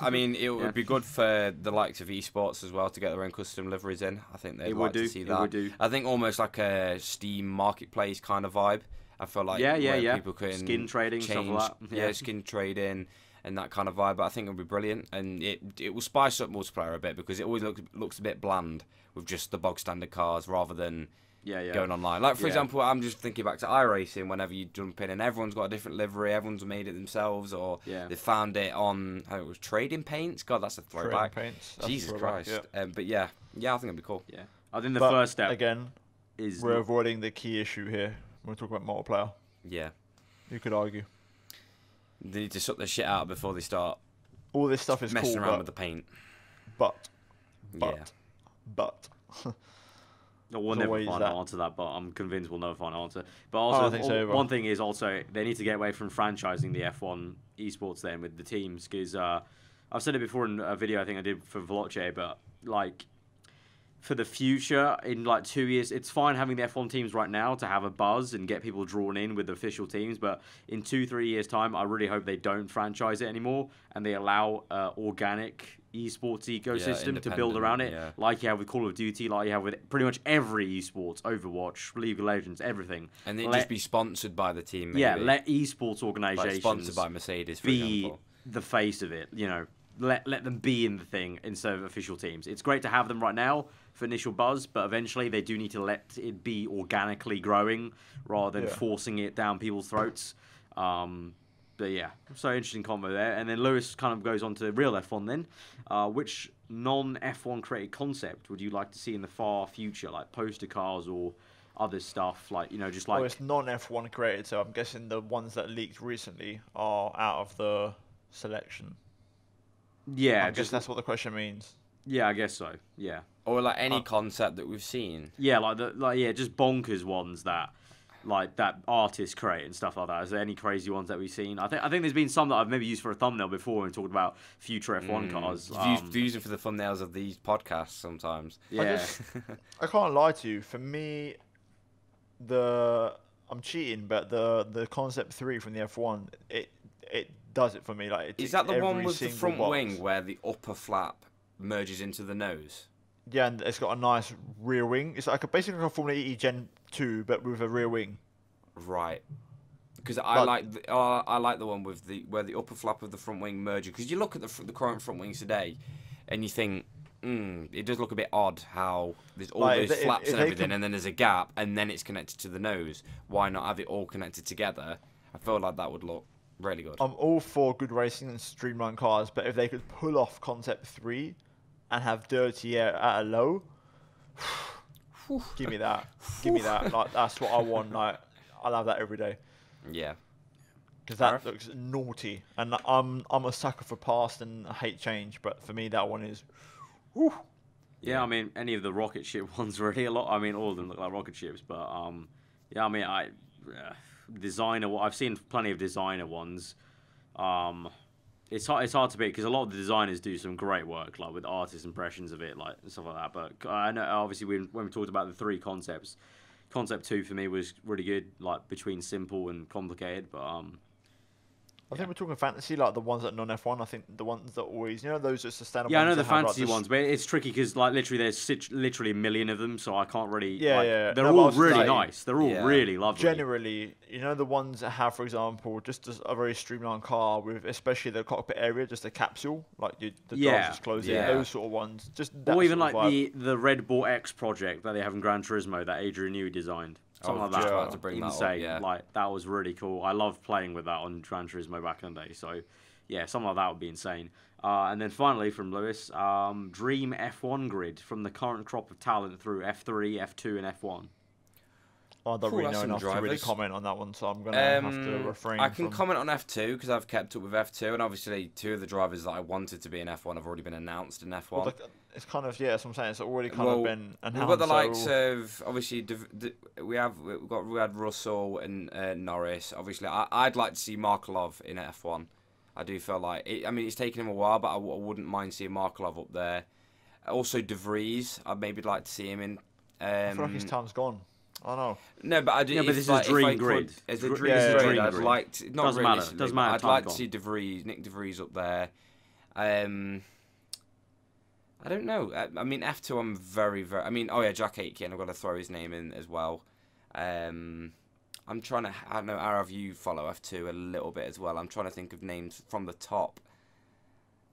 I mean, it would be good for the likes of esports as well to get their own custom liveries in. I think they'd like to see that. It would do. I think almost like a Steam marketplace kind of vibe. I feel like people can skin trading, stuff like that. Yeah, skin trading and that kind of vibe. But I think it would be brilliant, and it will spice up multiplayer a bit because it always looks a bit bland with just the bog standard cars rather than going online. Like, for example, I'm just thinking back to iRacing. Whenever you jump in and everyone's got a different livery, everyone's made it themselves, or they found it on it was Trading Paints. God, that's a throwback. Jesus Christ. Yeah. But I think it'd be cool. Yeah, I think the first step again is we're avoiding the key issue here. We're talking about multiplayer. Yeah, you could argue they need to sort their shit out before they start. All this stuff is messing around with the paint. But. No, we'll never find an answer to that, but I'm convinced we'll never find an answer. But also, one thing is also they need to get away from franchising the F1 esports then with the teams, because I've said it before in a video I think I did for Veloce, but like for the future, in like 2 years, it's fine having the F1 teams right now to have a buzz and get people drawn in with the official teams. But in 2-3 years' time, I really hope they don't franchise it anymore and they allow organic esports ecosystem to build around it, like you have with Call of Duty, like you have with pretty much every esports, Overwatch, League of Legends, everything. And then just be sponsored by the team. Maybe. Yeah, let esports organizations like sponsored by Mercedes, for be example. the face of it. You know, let them be in the thing instead of official teams. It's great to have them right now for initial buzz, but eventually they do need to let it be organically growing rather than forcing it down people's throats. But yeah, so interesting combo there. And then Lewis kind of goes on to real F1 then. Which non-F1 created concept would you like to see in the far future, like poster cars or other stuff, like, you know, just like... Well, it's non-F1 created, so I'm guessing the ones that leaked recently are out of the selection. Yeah, I guess that's what the question means. Yeah, I guess so. Yeah. Or like any concept that we've seen. Yeah, just bonkers ones that artists create and stuff like that. Is there any crazy ones that we've seen? I think there's been some that I've maybe used for a thumbnail before and talked about future F1 cars. Use them for the thumbnails of these podcasts sometimes. Yeah. I can't lie to you. For me, I'm cheating, but the Concept 3 from the F1, it does it for me. Like, is that the one with the front wing where the upper flap merges into the nose? Yeah, and it's got a nice rear wing. It's like basically like a Formula E Gen 2, but with a rear wing. Right. Because I like the one with where the upper flap of the front wing merges. Because you look at the current front wings today, and you think, it does look a bit odd how there's all those flaps and everything, and then there's a gap, and then it's connected to the nose. Why not have it all connected together? I feel like that would look really good. I'm all for good racing and streamlined cars, but if they could pull off Concept 3 and have dirty air at a low, give me that. Give me that. Like, that's what I want. Like, I'll have that every day. Yeah. Because that looks naughty, and I'm a sucker for past and I hate change, but for me that one is. Whew. Yeah, I mean, any of the rocket ship ones really a lot. I mean, all of them look like rocket ships, but yeah, I mean, I've seen plenty of designer ones. It's hard to beat because a lot of the designers do some great work, like with artist impressions of it, like and stuff like that. But I know obviously when we talked about the three concepts, Concept 2 for me was really good, like between simple and complicated. But I think we're talking fantasy, like the ones that are non-F1. I think the ones that always, those are sustainable. Yeah, I know ones the fantasy ones, but it's tricky because like literally there's literally a million of them, so I can't really. Yeah. They're all really nice. They're all really lovely. Generally, the ones that have, for example, just a very streamlined car with, especially the cockpit area, just a capsule, like the doors just closing. Those sort of ones. Just that or even sort like the Red Bull X project that they have in Gran Turismo that Adrian Newey designed. Something like that. About to bring insane. That up, Like that was really cool. I loved playing with that on Gran Turismo back in the day. So yeah, something like that would be insane. And then finally from Lewis, dream F1 grid from the current crop of talent through F3, F2, and F1. I don't really know enough to really comment on that one, so I'm gonna have to refrain. I can comment on F2 because I've kept up with F2, and obviously two of the drivers that I wanted to be in F1 have already been announced in F1. Well, it's kind of that's what I'm saying. It's already kind of been announced. We've got the likes of obviously we had Russell and Norris. Obviously, I'd like to see Markelov in F1. I do feel like it's taken him a while, but I wouldn't mind seeing Markelov up there. Also, De Vries, I'd maybe like to see him in. I feel like his time's gone. I know. No, but I do. Yeah, but this is dream grid. It's a dream grid. I'd like to. Not doesn't really. Matter. Doesn't matter. I'd like to see Nick De Vries up there. I don't know. I mean, F2, I'm very, very... I mean, Jack Aitken, I've got to throw his name in as well. I'm trying to... I don't know, Arav, you follow F2 a little bit as well. I'm trying to think of names from the top.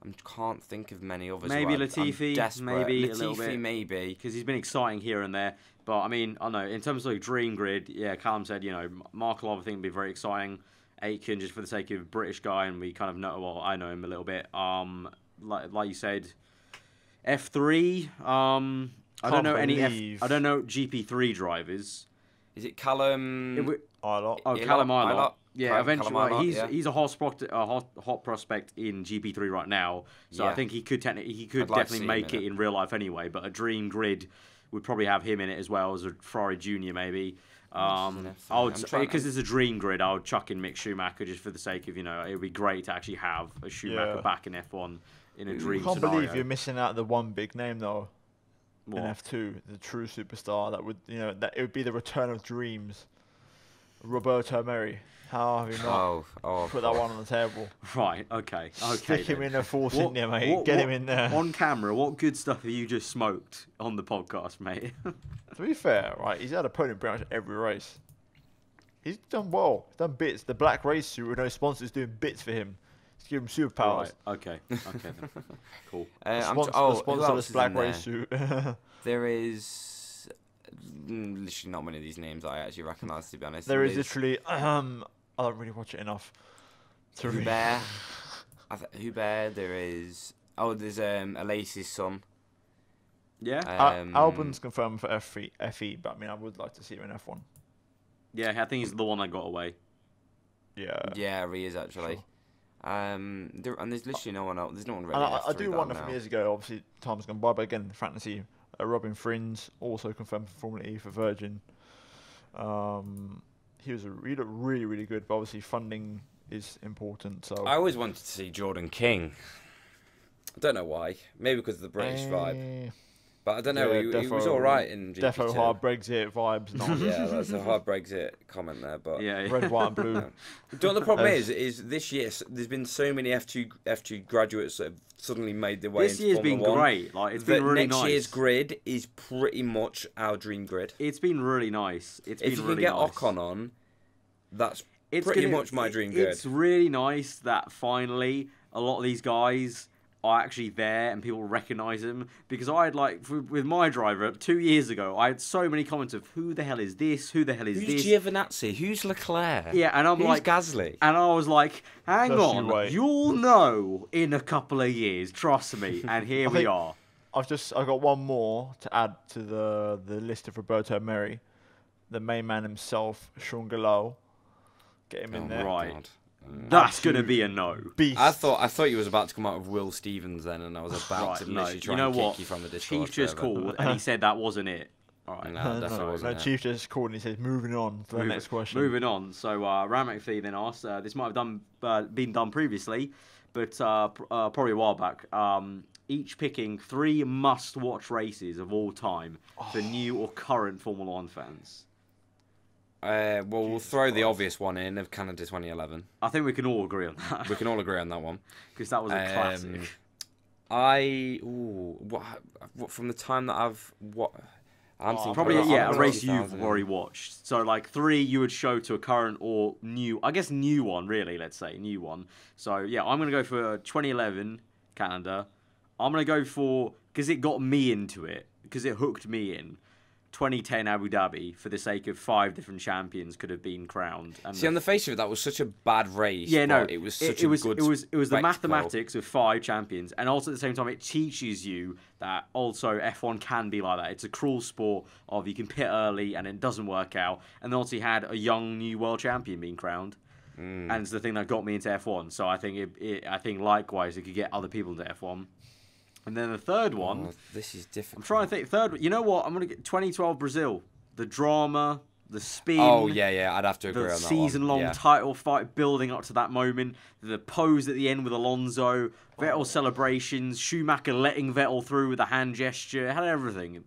I can't think of many others. Maybe Latifi, maybe a little bit. Latifi, maybe. Because he's been exciting here and there. But, I mean, I don't know, in terms of like dream grid, yeah, Callum said, Markelov, I think, would be very exciting. Aitken, just for the sake of a British guy, and we kind of know... Well, I know him a little bit. Like you said... F3, I don't know I don't know GP3 drivers. Is it Callum? Callum Ilott. Yeah, eventually he's a hot prospect in GP3 right now. So I think he could definitely make it in real life anyway. But a dream grid would probably have him in it as well as a Ferrari Junior maybe. Because it's a dream grid, I would chuck in Mick Schumacher just for the sake of it would be great to actually have a Schumacher back in F1. In a dream I can't scenario. believe you're missing out the one big name though. in F2, the true superstar that would, that it would be the return of dreams. Roberto Meri. How have you not put that one on the table? Right, okay. Stick him in a Force India, mate. Get him in there. On camera, what good stuff have you just smoked on the podcast, mate? To be fair, right, he's had a podium pretty much every race. He's done well. He's done bits. The black race suit with no sponsors doing bits for him. He's giving him superpowers. Right, okay then. Cool. The sponsorless black race suit. There is literally not many of these names I actually recognise, to be honest. There is literally... I don't really watch it enough. Hubert. Hubert, there is... Oh, there's Alace's son. Yeah. Albon's confirmed for FE, but I mean, I would like to see him in F1. Yeah, I think he's the one that got away. Yeah. Yeah, he is actually. Sure. And there's literally no one else. There's no one really. I do wonder from years ago. Obviously, time's gone by, but again, fantasy. Robin Frins also confirmed for Formula E for Virgin. He looked really, really good, but obviously funding is important. So I always wanted to see Jordan King. I don't know why. Maybe because of the British vibe. But I don't know. He was all right in GP2. Defo hard Brexit vibes. Not yeah, that's a hard Brexit comment there. But yeah. Red, white, and blue. Do you know what the problem is this year there's been so many F2 graduates that have suddenly made their way. This year's been great. Like it's been really nice. Next year's grid is pretty much our dream grid. It's been really nice. If you can get Ocon on, that's pretty much my dream grid. It's really nice that finally a lot of these guys are actually there and people recognise him, because I had with my driver 2 years ago, I had so many comments of who the hell is this? Who the hell is this? Who's Giovinazzi? Who's Leclair? Yeah, and I'm who's Gasly? And I was like, hang on, you you'll know in a couple of years, trust me. And here we are. I've got one more to add to the list of Roberto Meri, the main man himself, Sean Gallo. Get him in there. Right. God. That's going to be a no. Beast. I thought you was about to come out of Will Stevens then, and I was about to literally try and kick you from the Discord. Chief just called, and he said that wasn't it. All right. No, definitely wasn't it. Chief just called and he said, moving on to the next question. Moving on. So, Ram McPhee then asked, this might have been done previously, but probably a while back, each picking 3 must-watch races of all time for new or current Formula 1 fans. We'll throw the obvious one in of Canada 2011. I think we can all agree on that. We can all agree on that one. Because that was a classic. What from the time that I'm thinking probably a race you've already watched. So 3 you would show to a current or new, I guess new one really, let's say, new one. So yeah, I'm going to go for 2011 Canada. I'm going to go for, because it got me into it, because it hooked me in, 2010 Abu Dhabi, for the sake of 5 different champions could have been crowned. And see, on the face of it, that was such a bad race. Yeah, no, it was it was the mathematics of 5 champions, and also at the same time, it teaches you that also F1 can be like that. It's a cruel sport of you can pit early and it doesn't work out, and then also you had a young new world champion being crowned, and it's the thing that got me into F1. So I think I think likewise it could get other people into F1. And then the third one... Oh, this is difficult. I'm trying to think. Third, you know what? I'm going to get 2012 Brazil. The drama, the spin... Oh, yeah, I'd have to agree on that one. The season-long title fight building up to that moment. The pose at the end with Alonso. Vettel celebrations. Schumacher letting Vettel through with a hand gesture. It had everything.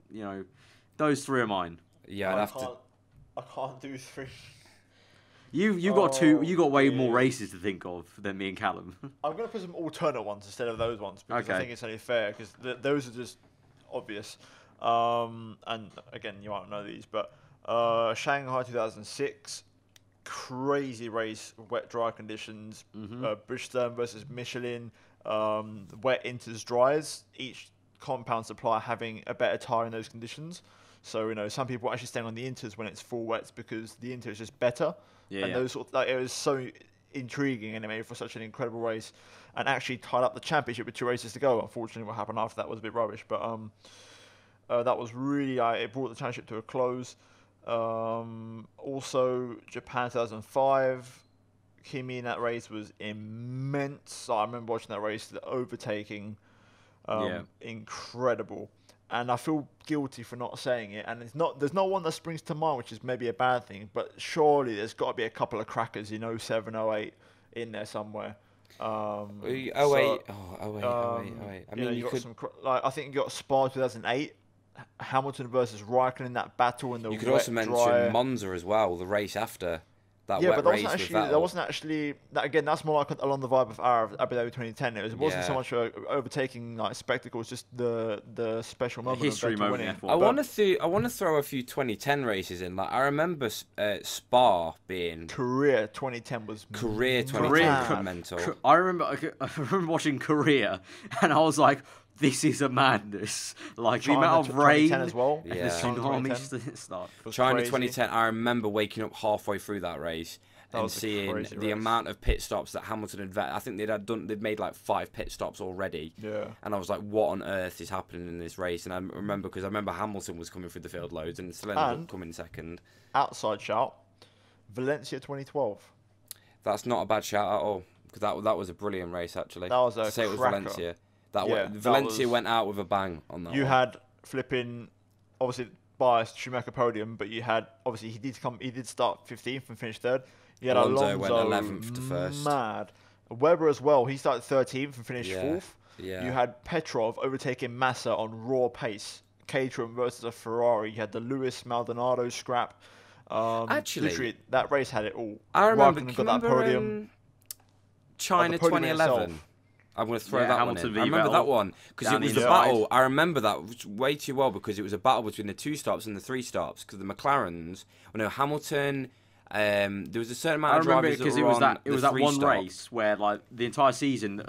Those 3 are mine. Yeah, I can't do 3. You got 2. You got way more races to think of than me and Callum. I'm going to put some alternate ones instead of those ones, because I think it's only fair, because those are just obvious. And again, you might know these, but Shanghai 2006, crazy race, wet dry conditions. Bridgestone versus Michelin, wet inters dries. Each compound supplier having a better tyre in those conditions. So some people are actually staying on the inters when it's full wets because the inter is just better. Yeah, and those it was so intriguing anyway for such an incredible race, and actually tied up the championship with 2 races to go. Unfortunately, what happened after that was a bit rubbish, but that was really it brought the championship to a close. Also, Japan 2005, Kimi in that race was immense. I remember watching that race, the overtaking, incredible. And I feel guilty for not saying it. And there's no one that springs to mind, which is maybe a bad thing. But surely there's got to be a couple of crackers in 07, 08 in there somewhere. 08. I mean, you got some. I think you got Spa 2008 Hamilton versus Raikkonen in that battle in the You could wet, also mention dry... Monza as well, the race after. That Yeah, wet but that race wasn't with actually. Vettel. That wasn't actually. That again, that's more like along the vibe of Abu Dhabi 2010. It wasn't so Yeah. much overtaking like spectacle. It's just the special moment. history of Vettel moment winning. in F1. I want to throw a few 2010 races in. Like I remember Spa being Korea 2010 was Korea 2010 mad. was mental. I remember watching Korea, and I was like, "This is a madness!" Like the amount of rain 2010 as well. and Yeah. the China tsunami 2010 stuff. was China crazy. 2010. I remember waking up halfway through that race That and was a seeing crazy the race. amount of pit stops that Hamilton had. I think they'd made like 5 pit stops already. Yeah. And I was like, what on earth is happening in this race? And I remember Hamilton was coming through the field loads and still ended up And- coming second. Outside shout. Valencia 2012. That's not a bad shout at all because that was a brilliant race actually. That was a to say it was cracker. Valencia. Yeah, Valencia that was- went out with a bang on that. You one. had flipping, obviously biased Schumacher podium, but you had obviously he did start 15th and finish third. You had Alonso went Alonso 11th to first. Mad. Weber as well. He started 13th and finished Yeah, 4th. yeah. You had Petrov overtaking Massa on raw pace. Caterham versus a Ferrari. You had the Lewis Maldonado scrap. Actually, literally, that race had it all. I remember. Raikkonen Can you remember China podium 2011? itself. I'm going to throw Yeah, that Hamilton one in. v I remember Vettel that one because it down was the the inside. battle. I remember that way too well because it was a battle between the 2 stops and the 3 stops because the McLarens. Well, no, Hamilton. There was a certain amount I of remember drivers it because that it were was on that the that 3 one stop. race where like the entire season,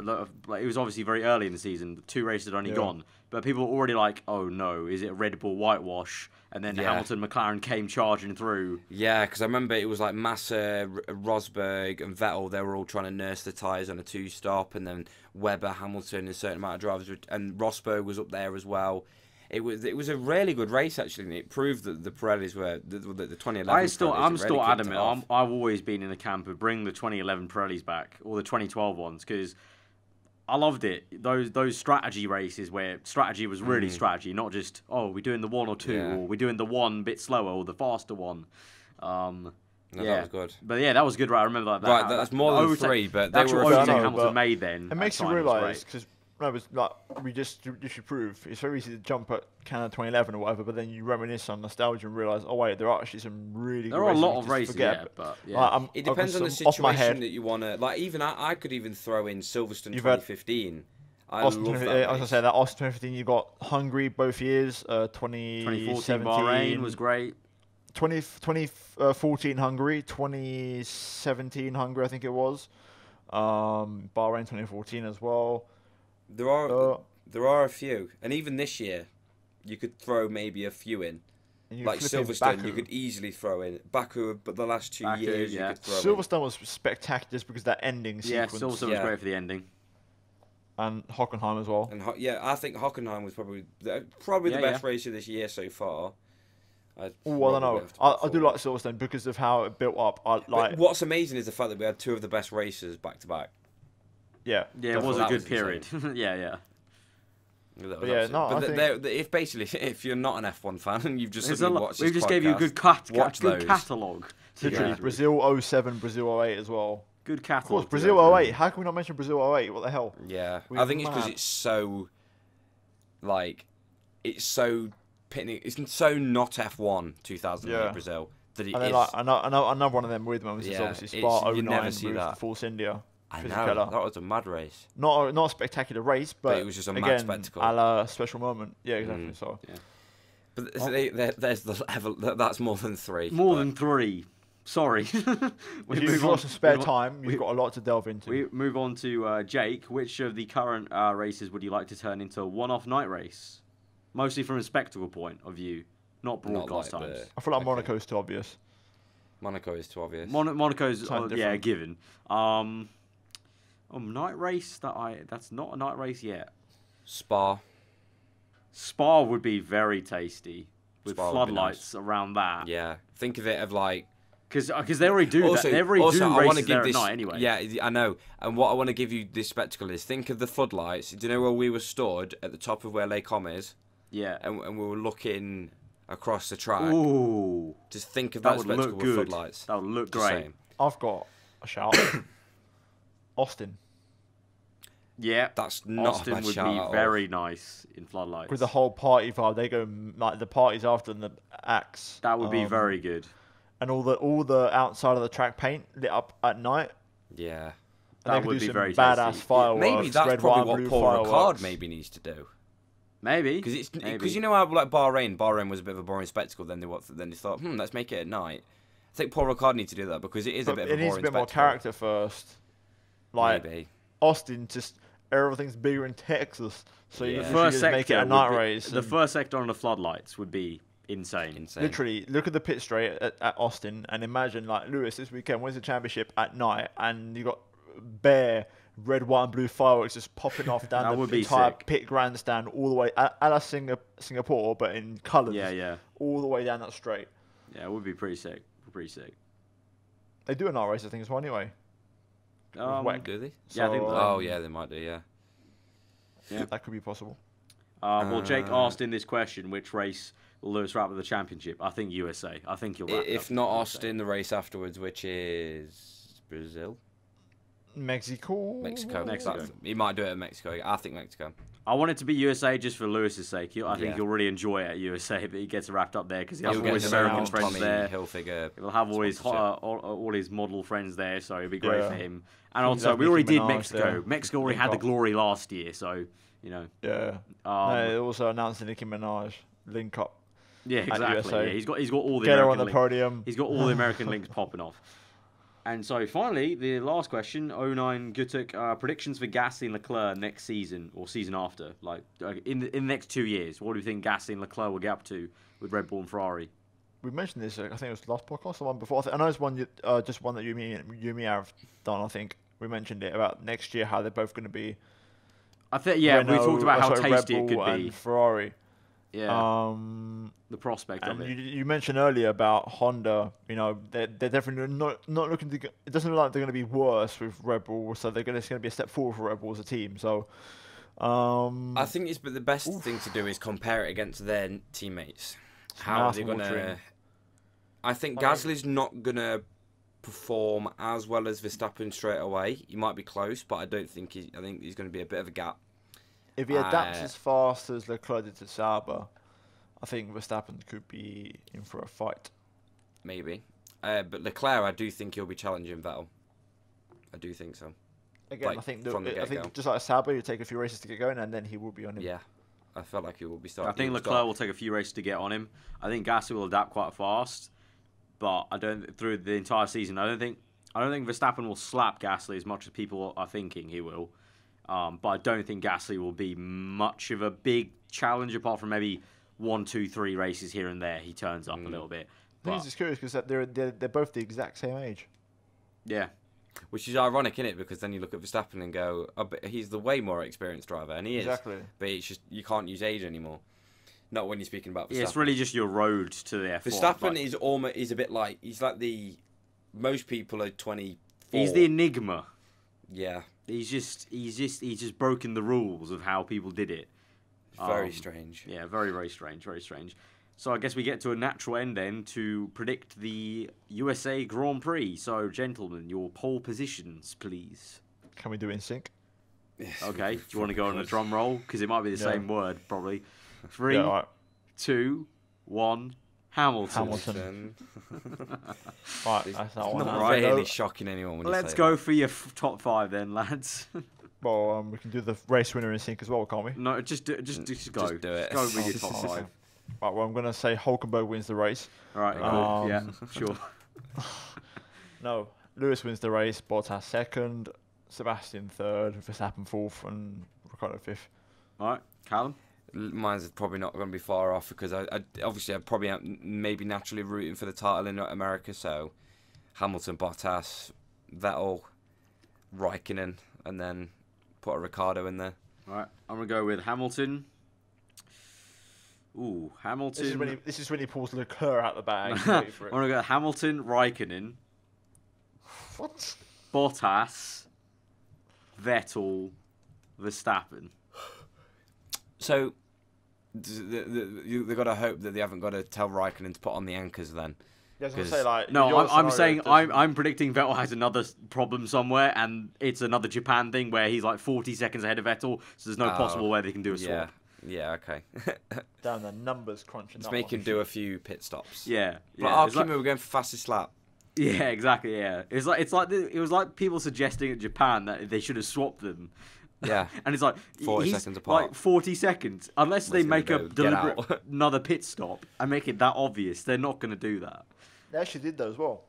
like it was obviously very early in the season. The 2 races had only Yeah. gone, but people were already like, "Oh no, is it Red Bull whitewash?" And then Yeah. Hamilton, McLaren came charging through. Yeah, because I remember it was like Massa, Rosberg, and Vettel. They were all trying to nurse the tyres on a 2-stop, and then Webber, Hamilton, and a certain amount of drivers, and Rosberg was up there as well. It was a really good race actually, and it proved that the Pirellis were the 2011. I'm Pirellis still really kicked it adamant. off. I've always been in the camp of bring the 2011 Pirellis back or the 2012 ones because I loved it. Those strategy races where strategy was really strategy, not just we're doing the 1 or 2 Yeah. or we're doing the 1 bit slower or the faster one. No, yeah, that was good. But yeah, that was good. Right, I remember that. Right, that's more than overtake- 3, but the they actual were. overtake No, Hamilton but made then. It makes you realise because we just should prove it's very easy to jump at Canada 2011 or whatever, but then you reminisce on nostalgia and realise, oh wait, there are actually some really. There good are a races lot we of just races, forget. yeah, but yeah. Like, It depends on the off my head, situation that you want to. Like, even I could even throw in Silverstone You've had 2015. I Austin, love that I was gonna race. say that Austin 2015. You got Hungary both years. 2014 2017 Bahrain was great. 2014 Hungary, 2017 Hungary, I think it was. Bahrain 2014 as well. There are a few, and even this year, you could throw maybe a few in. And you Like flip in Silverstone, Baku. you could easily throw in Baku, but the last 2 Baku, years yeah. you could throw in. Silverstone was spectacular just because that ending Yeah, sequence. Silverstone was great for the ending. And Hockenheim as well. And I think Hockenheim was probably the Yeah, best race of this year so far. Oh, I don't know. I do like Silverstone because of how it built up. But what's amazing is the fact that we had 2 of the best races back to back. Yeah, Yeah, it was a That good was period. yeah. That was But yeah, absolute- no, but I if basically if you're not an F1 fan and you've just There's suddenly a lot- watched we this just gave you a podcast, good watch good those. catalogue. literally Yeah. Brazil 07, Brazil 08 as well. Good Of catalogue. course, to Brazil go through. 08. How can we not mention Brazil 08? What the hell? Yeah, We I think it's because mad. it's so, like, it's so not F1 2008 Yeah. Brazil that it And then is. like another one of them weird moments is Yeah, obviously it's- Spa you 09 never see with that. the Force India. I Fisichella. know that was a mad race. Not a spectacular race, but it was just a mad again, spectacle. a la special moment. Yeah, exactly. So But there's the level that's more than 3. More but than 3. Sorry. if you've got some spare time, you've got a lot to delve into. We move on to Jake. Which of the current races would you like to turn into a one-off night race? Mostly from a spectacle point of view, not broadcast like times. the- I feel like Okay. Monaco's too obvious. Monaco is too obvious. Monaco's Something yeah, different. given. Night race that's not a night race yet. Spa. Spa would be very tasty with Spa would be floodlights around that. Yeah, think of it of like. Because they already do that. They already do I want to races give there this. at night anyway. Yeah, I know. And what I want to give you this spectacle is think of the floodlights. Do you know where we were stood at the top of where Lake Com is, Yeah. and we were looking across the track. Ooh. Just think of That that, would spectacle look with good. floodlights. That would look Just great. saying. I've got a shout. Austin. Yeah, That's not Austin a bad would shout be at all. very nice in floodlights. With the whole party vibe, they go like the parties after and the acts. That would be very good. And all the outside of the track paint lit up at night. Yeah. And That they would could be do some very badass tasty. fireworks. Maybe that's red, probably white, what and blue Paul Ricard fireworks. maybe needs to do. Maybe. Because you know how like Bahrain was a bit of a boring spectacle. Then they thought, let's make it at night. I think Paul Ricard needs to do that because it is a bit of a boring spectacle. It needs a bit more character first. Like Maybe. Austin, just everything's bigger in Texas, so Yeah. you The should first just sector make it a would night be- race. The and first sector on the floodlights would be insane. literally, look at the pit straight at Austin and imagine like Lewis this weekend wins the championship at night, and you got bare red, white, and blue fireworks just popping off That down would the be entire sick. pit grandstand all the way, a la Singapore, but in colours. Yeah. All the way down that straight. Yeah, it would be pretty sick. Pretty sick. They do a night race, I think, as well. Anyway, WEC. Do they? Yeah, I think So, so. Oh yeah, they might do. Yeah. Yeah. that could be possible. Well, Jake asked in this question, which race will Lewis wrap with the championship? I think USA. I think you'll wrap it If up not with USA. Austin, the race afterwards, which is Brazil, Mexico. Mexico. Mexico. He might do it at Mexico. I think Mexico. I want it to be USA just for Lewis's sake. I think Yeah. he'll really enjoy it at USA, but he gets wrapped up there because he has He'll all get his his American American friends Tommy there. Hilfiger. He'll have all his sponsorship. all his model friends there, so it'll be great Yeah. for him. And He'll also, have we already Nicki did Minaj Mexico. there. Mexico already Link had the up. glory last year, so you know. Yeah. Um, No, they also announced the Nicki Minaj link up. Yeah, exactly. USA. Yeah, he's got all the Get her American on the links. podium. He's got all the American links popping off. And so finally, the last question, 09 Gutuk, predictions for Gasly and Leclerc next season or season after, like in the next 2 years. What do you think Gasly and Leclerc will get up to with Red Bull and Ferrari? We mentioned this. I think it was the last podcast, the one before. I know it's one, just one that you and me have done. I think we mentioned it about next year how they're both going to be. I think we talked about how Red tasty it Bull could and be. Ferrari. Yeah, the prospect of And it. you mentioned earlier about Honda. You know, they're definitely not looking to. It doesn't look like they're going to be worse with Red Bull. So it's going to be a step forward for Red Bull as a team. So, I think but the best thing to do is compare it against their teammates. How are they going to? I think Gasly's not going to perform as well as Verstappen straight away. He might be close, but I don't think I think he's going to be a bit of a gap. if he adapts as fast as Leclerc did to Sauber, I think Verstappen could be in for a fight. Maybe. But Leclerc, I do think he'll be challenging Vettel. I do think so. Again, Like, I think from the I get-go. think just like Sauber, you take a few races to get going, and then he will be on him. Yeah. I felt like he will be starting. I think Leclerc will take a few races to get on him. I think Gasly will adapt quite fast, but I don't through the entire season. I don't think Verstappen will slap Gasly as much as people are thinking he will. But I don't think Gasly will be much of a big challenge apart from maybe 1, 2, 3 races here and there. He turns up a little bit. I think it's But, just curious because they're both the exact same age. yeah. Which is ironic, isn't it? Because then you look at Verstappen and go, oh, but he's the way more experienced driver, and he is. Exactly. But it's just you can't use age anymore. Not when you're speaking about Verstappen. Yeah, it's really just your road to the F1. Verstappen Like, is a bit like he's like most people are 24. he's the enigma. Yeah, He's just broken the rules of how people did it. very strange. Yeah, very, very strange, very strange. So I guess we get to a natural end then to predict the USA Grand Prix. So, gentlemen, your pole positions, please. Can we do it in sync? Okay, do you want to go on a drum roll? Because it might be the Yeah. same word, probably. 3, Yeah, all right. 2, 1, Hamilton. Hamilton. Right, that's that one. Not Right, really no. shocking anyone when you Let's say go that. for your top 5 then, lads. Well, we can do the race winner in sync as well, can't we? No, just go. Just do it. Go with your top 5. Right, well, I'm going to say Hulkenberg wins the race. All right, cool. Yeah, sure. No, Lewis wins the race, Bottas second, Sebastian third, Verstappen fourth, and Ricciardo fifth. All right, Callum. Mine's probably not going to be far off because I obviously I probably am maybe naturally rooting for the title in America. So Hamilton, Bottas, Vettel, Raikkonen, and then put a Ricciardo in there. All right, I'm gonna go with Hamilton. Ooh, Hamilton. This is when he pulls Leclerc out the bag. I'm Wait for it. gonna go Hamilton, Raikkonen, What? Bottas, Vettel, Verstappen. So they've got to hope that they haven't got to tell Raikkonen to put on the anchors then, Yeah, I was gonna say, like, No, your I'm scenario saying doesn't- I'm predicting Vettel has another problem somewhere, and it's another Japan thing where he's like 40 seconds ahead of Vettel, so there's no possible way they can do a swap. Yeah, okay. Down the numbers crunching. Let's make him do a few pit stops. Yeah, But yeah. Kimi, we're going for fastest lap. Yeah, exactly. Yeah, it was like people suggesting at Japan that they should have swapped them. Yeah. And it's like 40 he's seconds apart. Like 40 seconds, unless they Where's he make a gonna go? Get deliberate out. another pit stop and make it that obvious. They're not going to do that. They actually did that as well.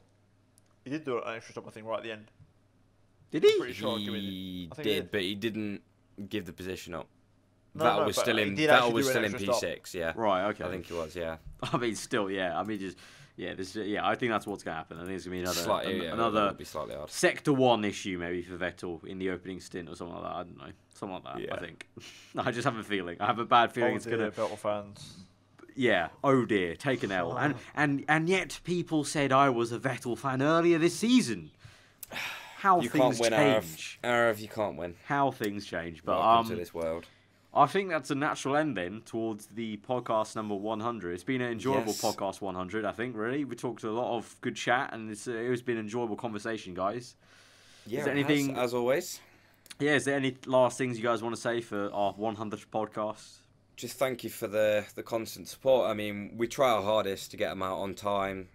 He did do an extra stop, I think, right at the end. Did he? Pretty sure Kimi He I think did, but he didn't give the position up. No, Vettel no, was but still he in. did Vettel actually was do an still in extra stop. P6. Yeah. Right. Okay. I think he was. Yeah. I mean, still, yeah. I mean, just yeah. I think that's what's going to happen. I think it's going to be Slightly, yeah, another that'll be slightly hard. Sector 1 issue maybe for Vettel in the opening stint or something like that. I don't know, something like that. Yeah. I think. I just have a feeling. I have a bad feeling it's going to. Vettel fans. Yeah. Oh dear, take an L. And yet people said I was a Vettel fan earlier this season. How You things can't win, change. Arav, you can't win. How things change. But Welcome to this world. I think that's a natural end then towards the podcast number 100. It's been an enjoyable Yes. podcast 100, I think, really. We talked a lot of good chat, and it's been an enjoyable conversation, guys. Yeah. Is there anything? As always? Yeah, is there any last things you guys want to say for our 100th podcast? Just thank you for the constant support. I mean, we try our hardest to get them out on time.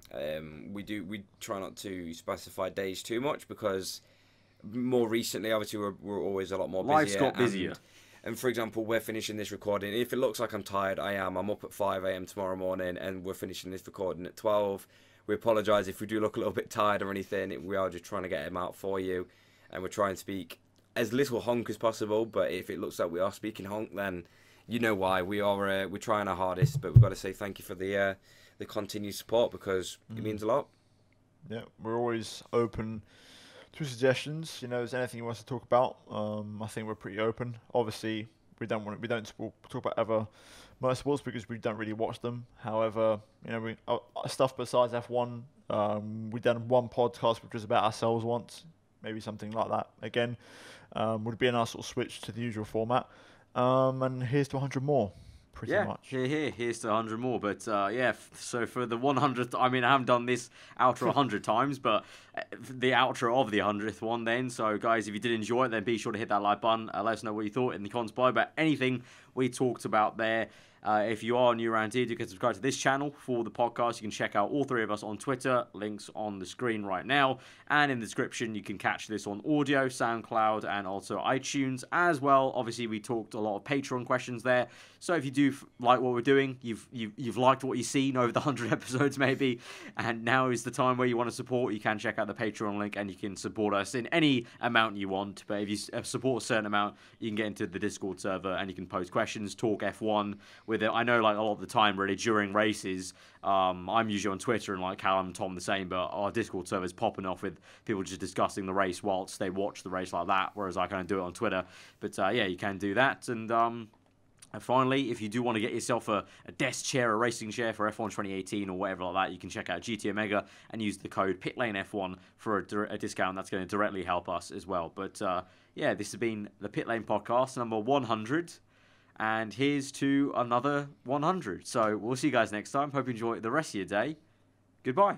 We try not to specify days too much because more recently, obviously, we're always a lot more busier. Life's got busier. And for example, we're finishing this recording. If it looks like I'm tired, I am. I'm up at 5 a.m. tomorrow morning, and we're finishing this recording at 12. We apologise if we do look a little bit tired or anything. We are just trying to get them out for you, and we're trying to speak as little honk as possible. But if it looks like we are speaking honk, then you know why. We're trying our hardest, but we've got to say thank you for the continued support because it means a lot. Yeah, we're always open to suggestions. You know, if there's anything you want us to talk about, I think we're pretty open. Obviously, we don't talk about other motorsports because we don't really watch them. However, you know, we stuff besides F1. We've done one podcast which was about ourselves once, maybe something like that. Again, would be a nice sort of switch to the usual format. And here's to 100 more. Pretty much. Here's to 100 more. But so for the 100th, I mean, I haven't done this outro 100 times, but the outro of the 100th one then. So, guys, if you did enjoy it, then be sure to hit that like button. Let us know what you thought in the comments below about anything we talked about there. If you are new around here, you can subscribe to this channel for the podcast. You can check out all three of us on Twitter. Links on the screen right now. And in the description, you can catch this on audio, SoundCloud, and also iTunes as well. Obviously, we talked a lot of Patreon questions there. So if you do like what we're doing, you've liked what you've seen over the 100 episodes maybe, and now is the time where you want to support, you can check out the Patreon link and you can support us in any amount you want. But if you support a certain amount, you can get into the Discord server and you can post questions, talk F1 with it. I know like a lot of the time really during races, I'm usually on Twitter and like Callum and Tom the same, but our Discord server is popping off with people just discussing the race whilst they watch the race like that, whereas I kind of do it on Twitter. But yeah, you can do that. And finally, if you do want to get yourself a desk chair, a racing chair for F1 2018 or whatever like that, you can check out GT Omega and use the code PitlaneF1 for a discount. That's going to directly help us as well. But yeah, this has been the Pitlane Podcast number 100. And here's to another 100. So we'll see you guys next time. Hope you enjoy the rest of your day. Goodbye.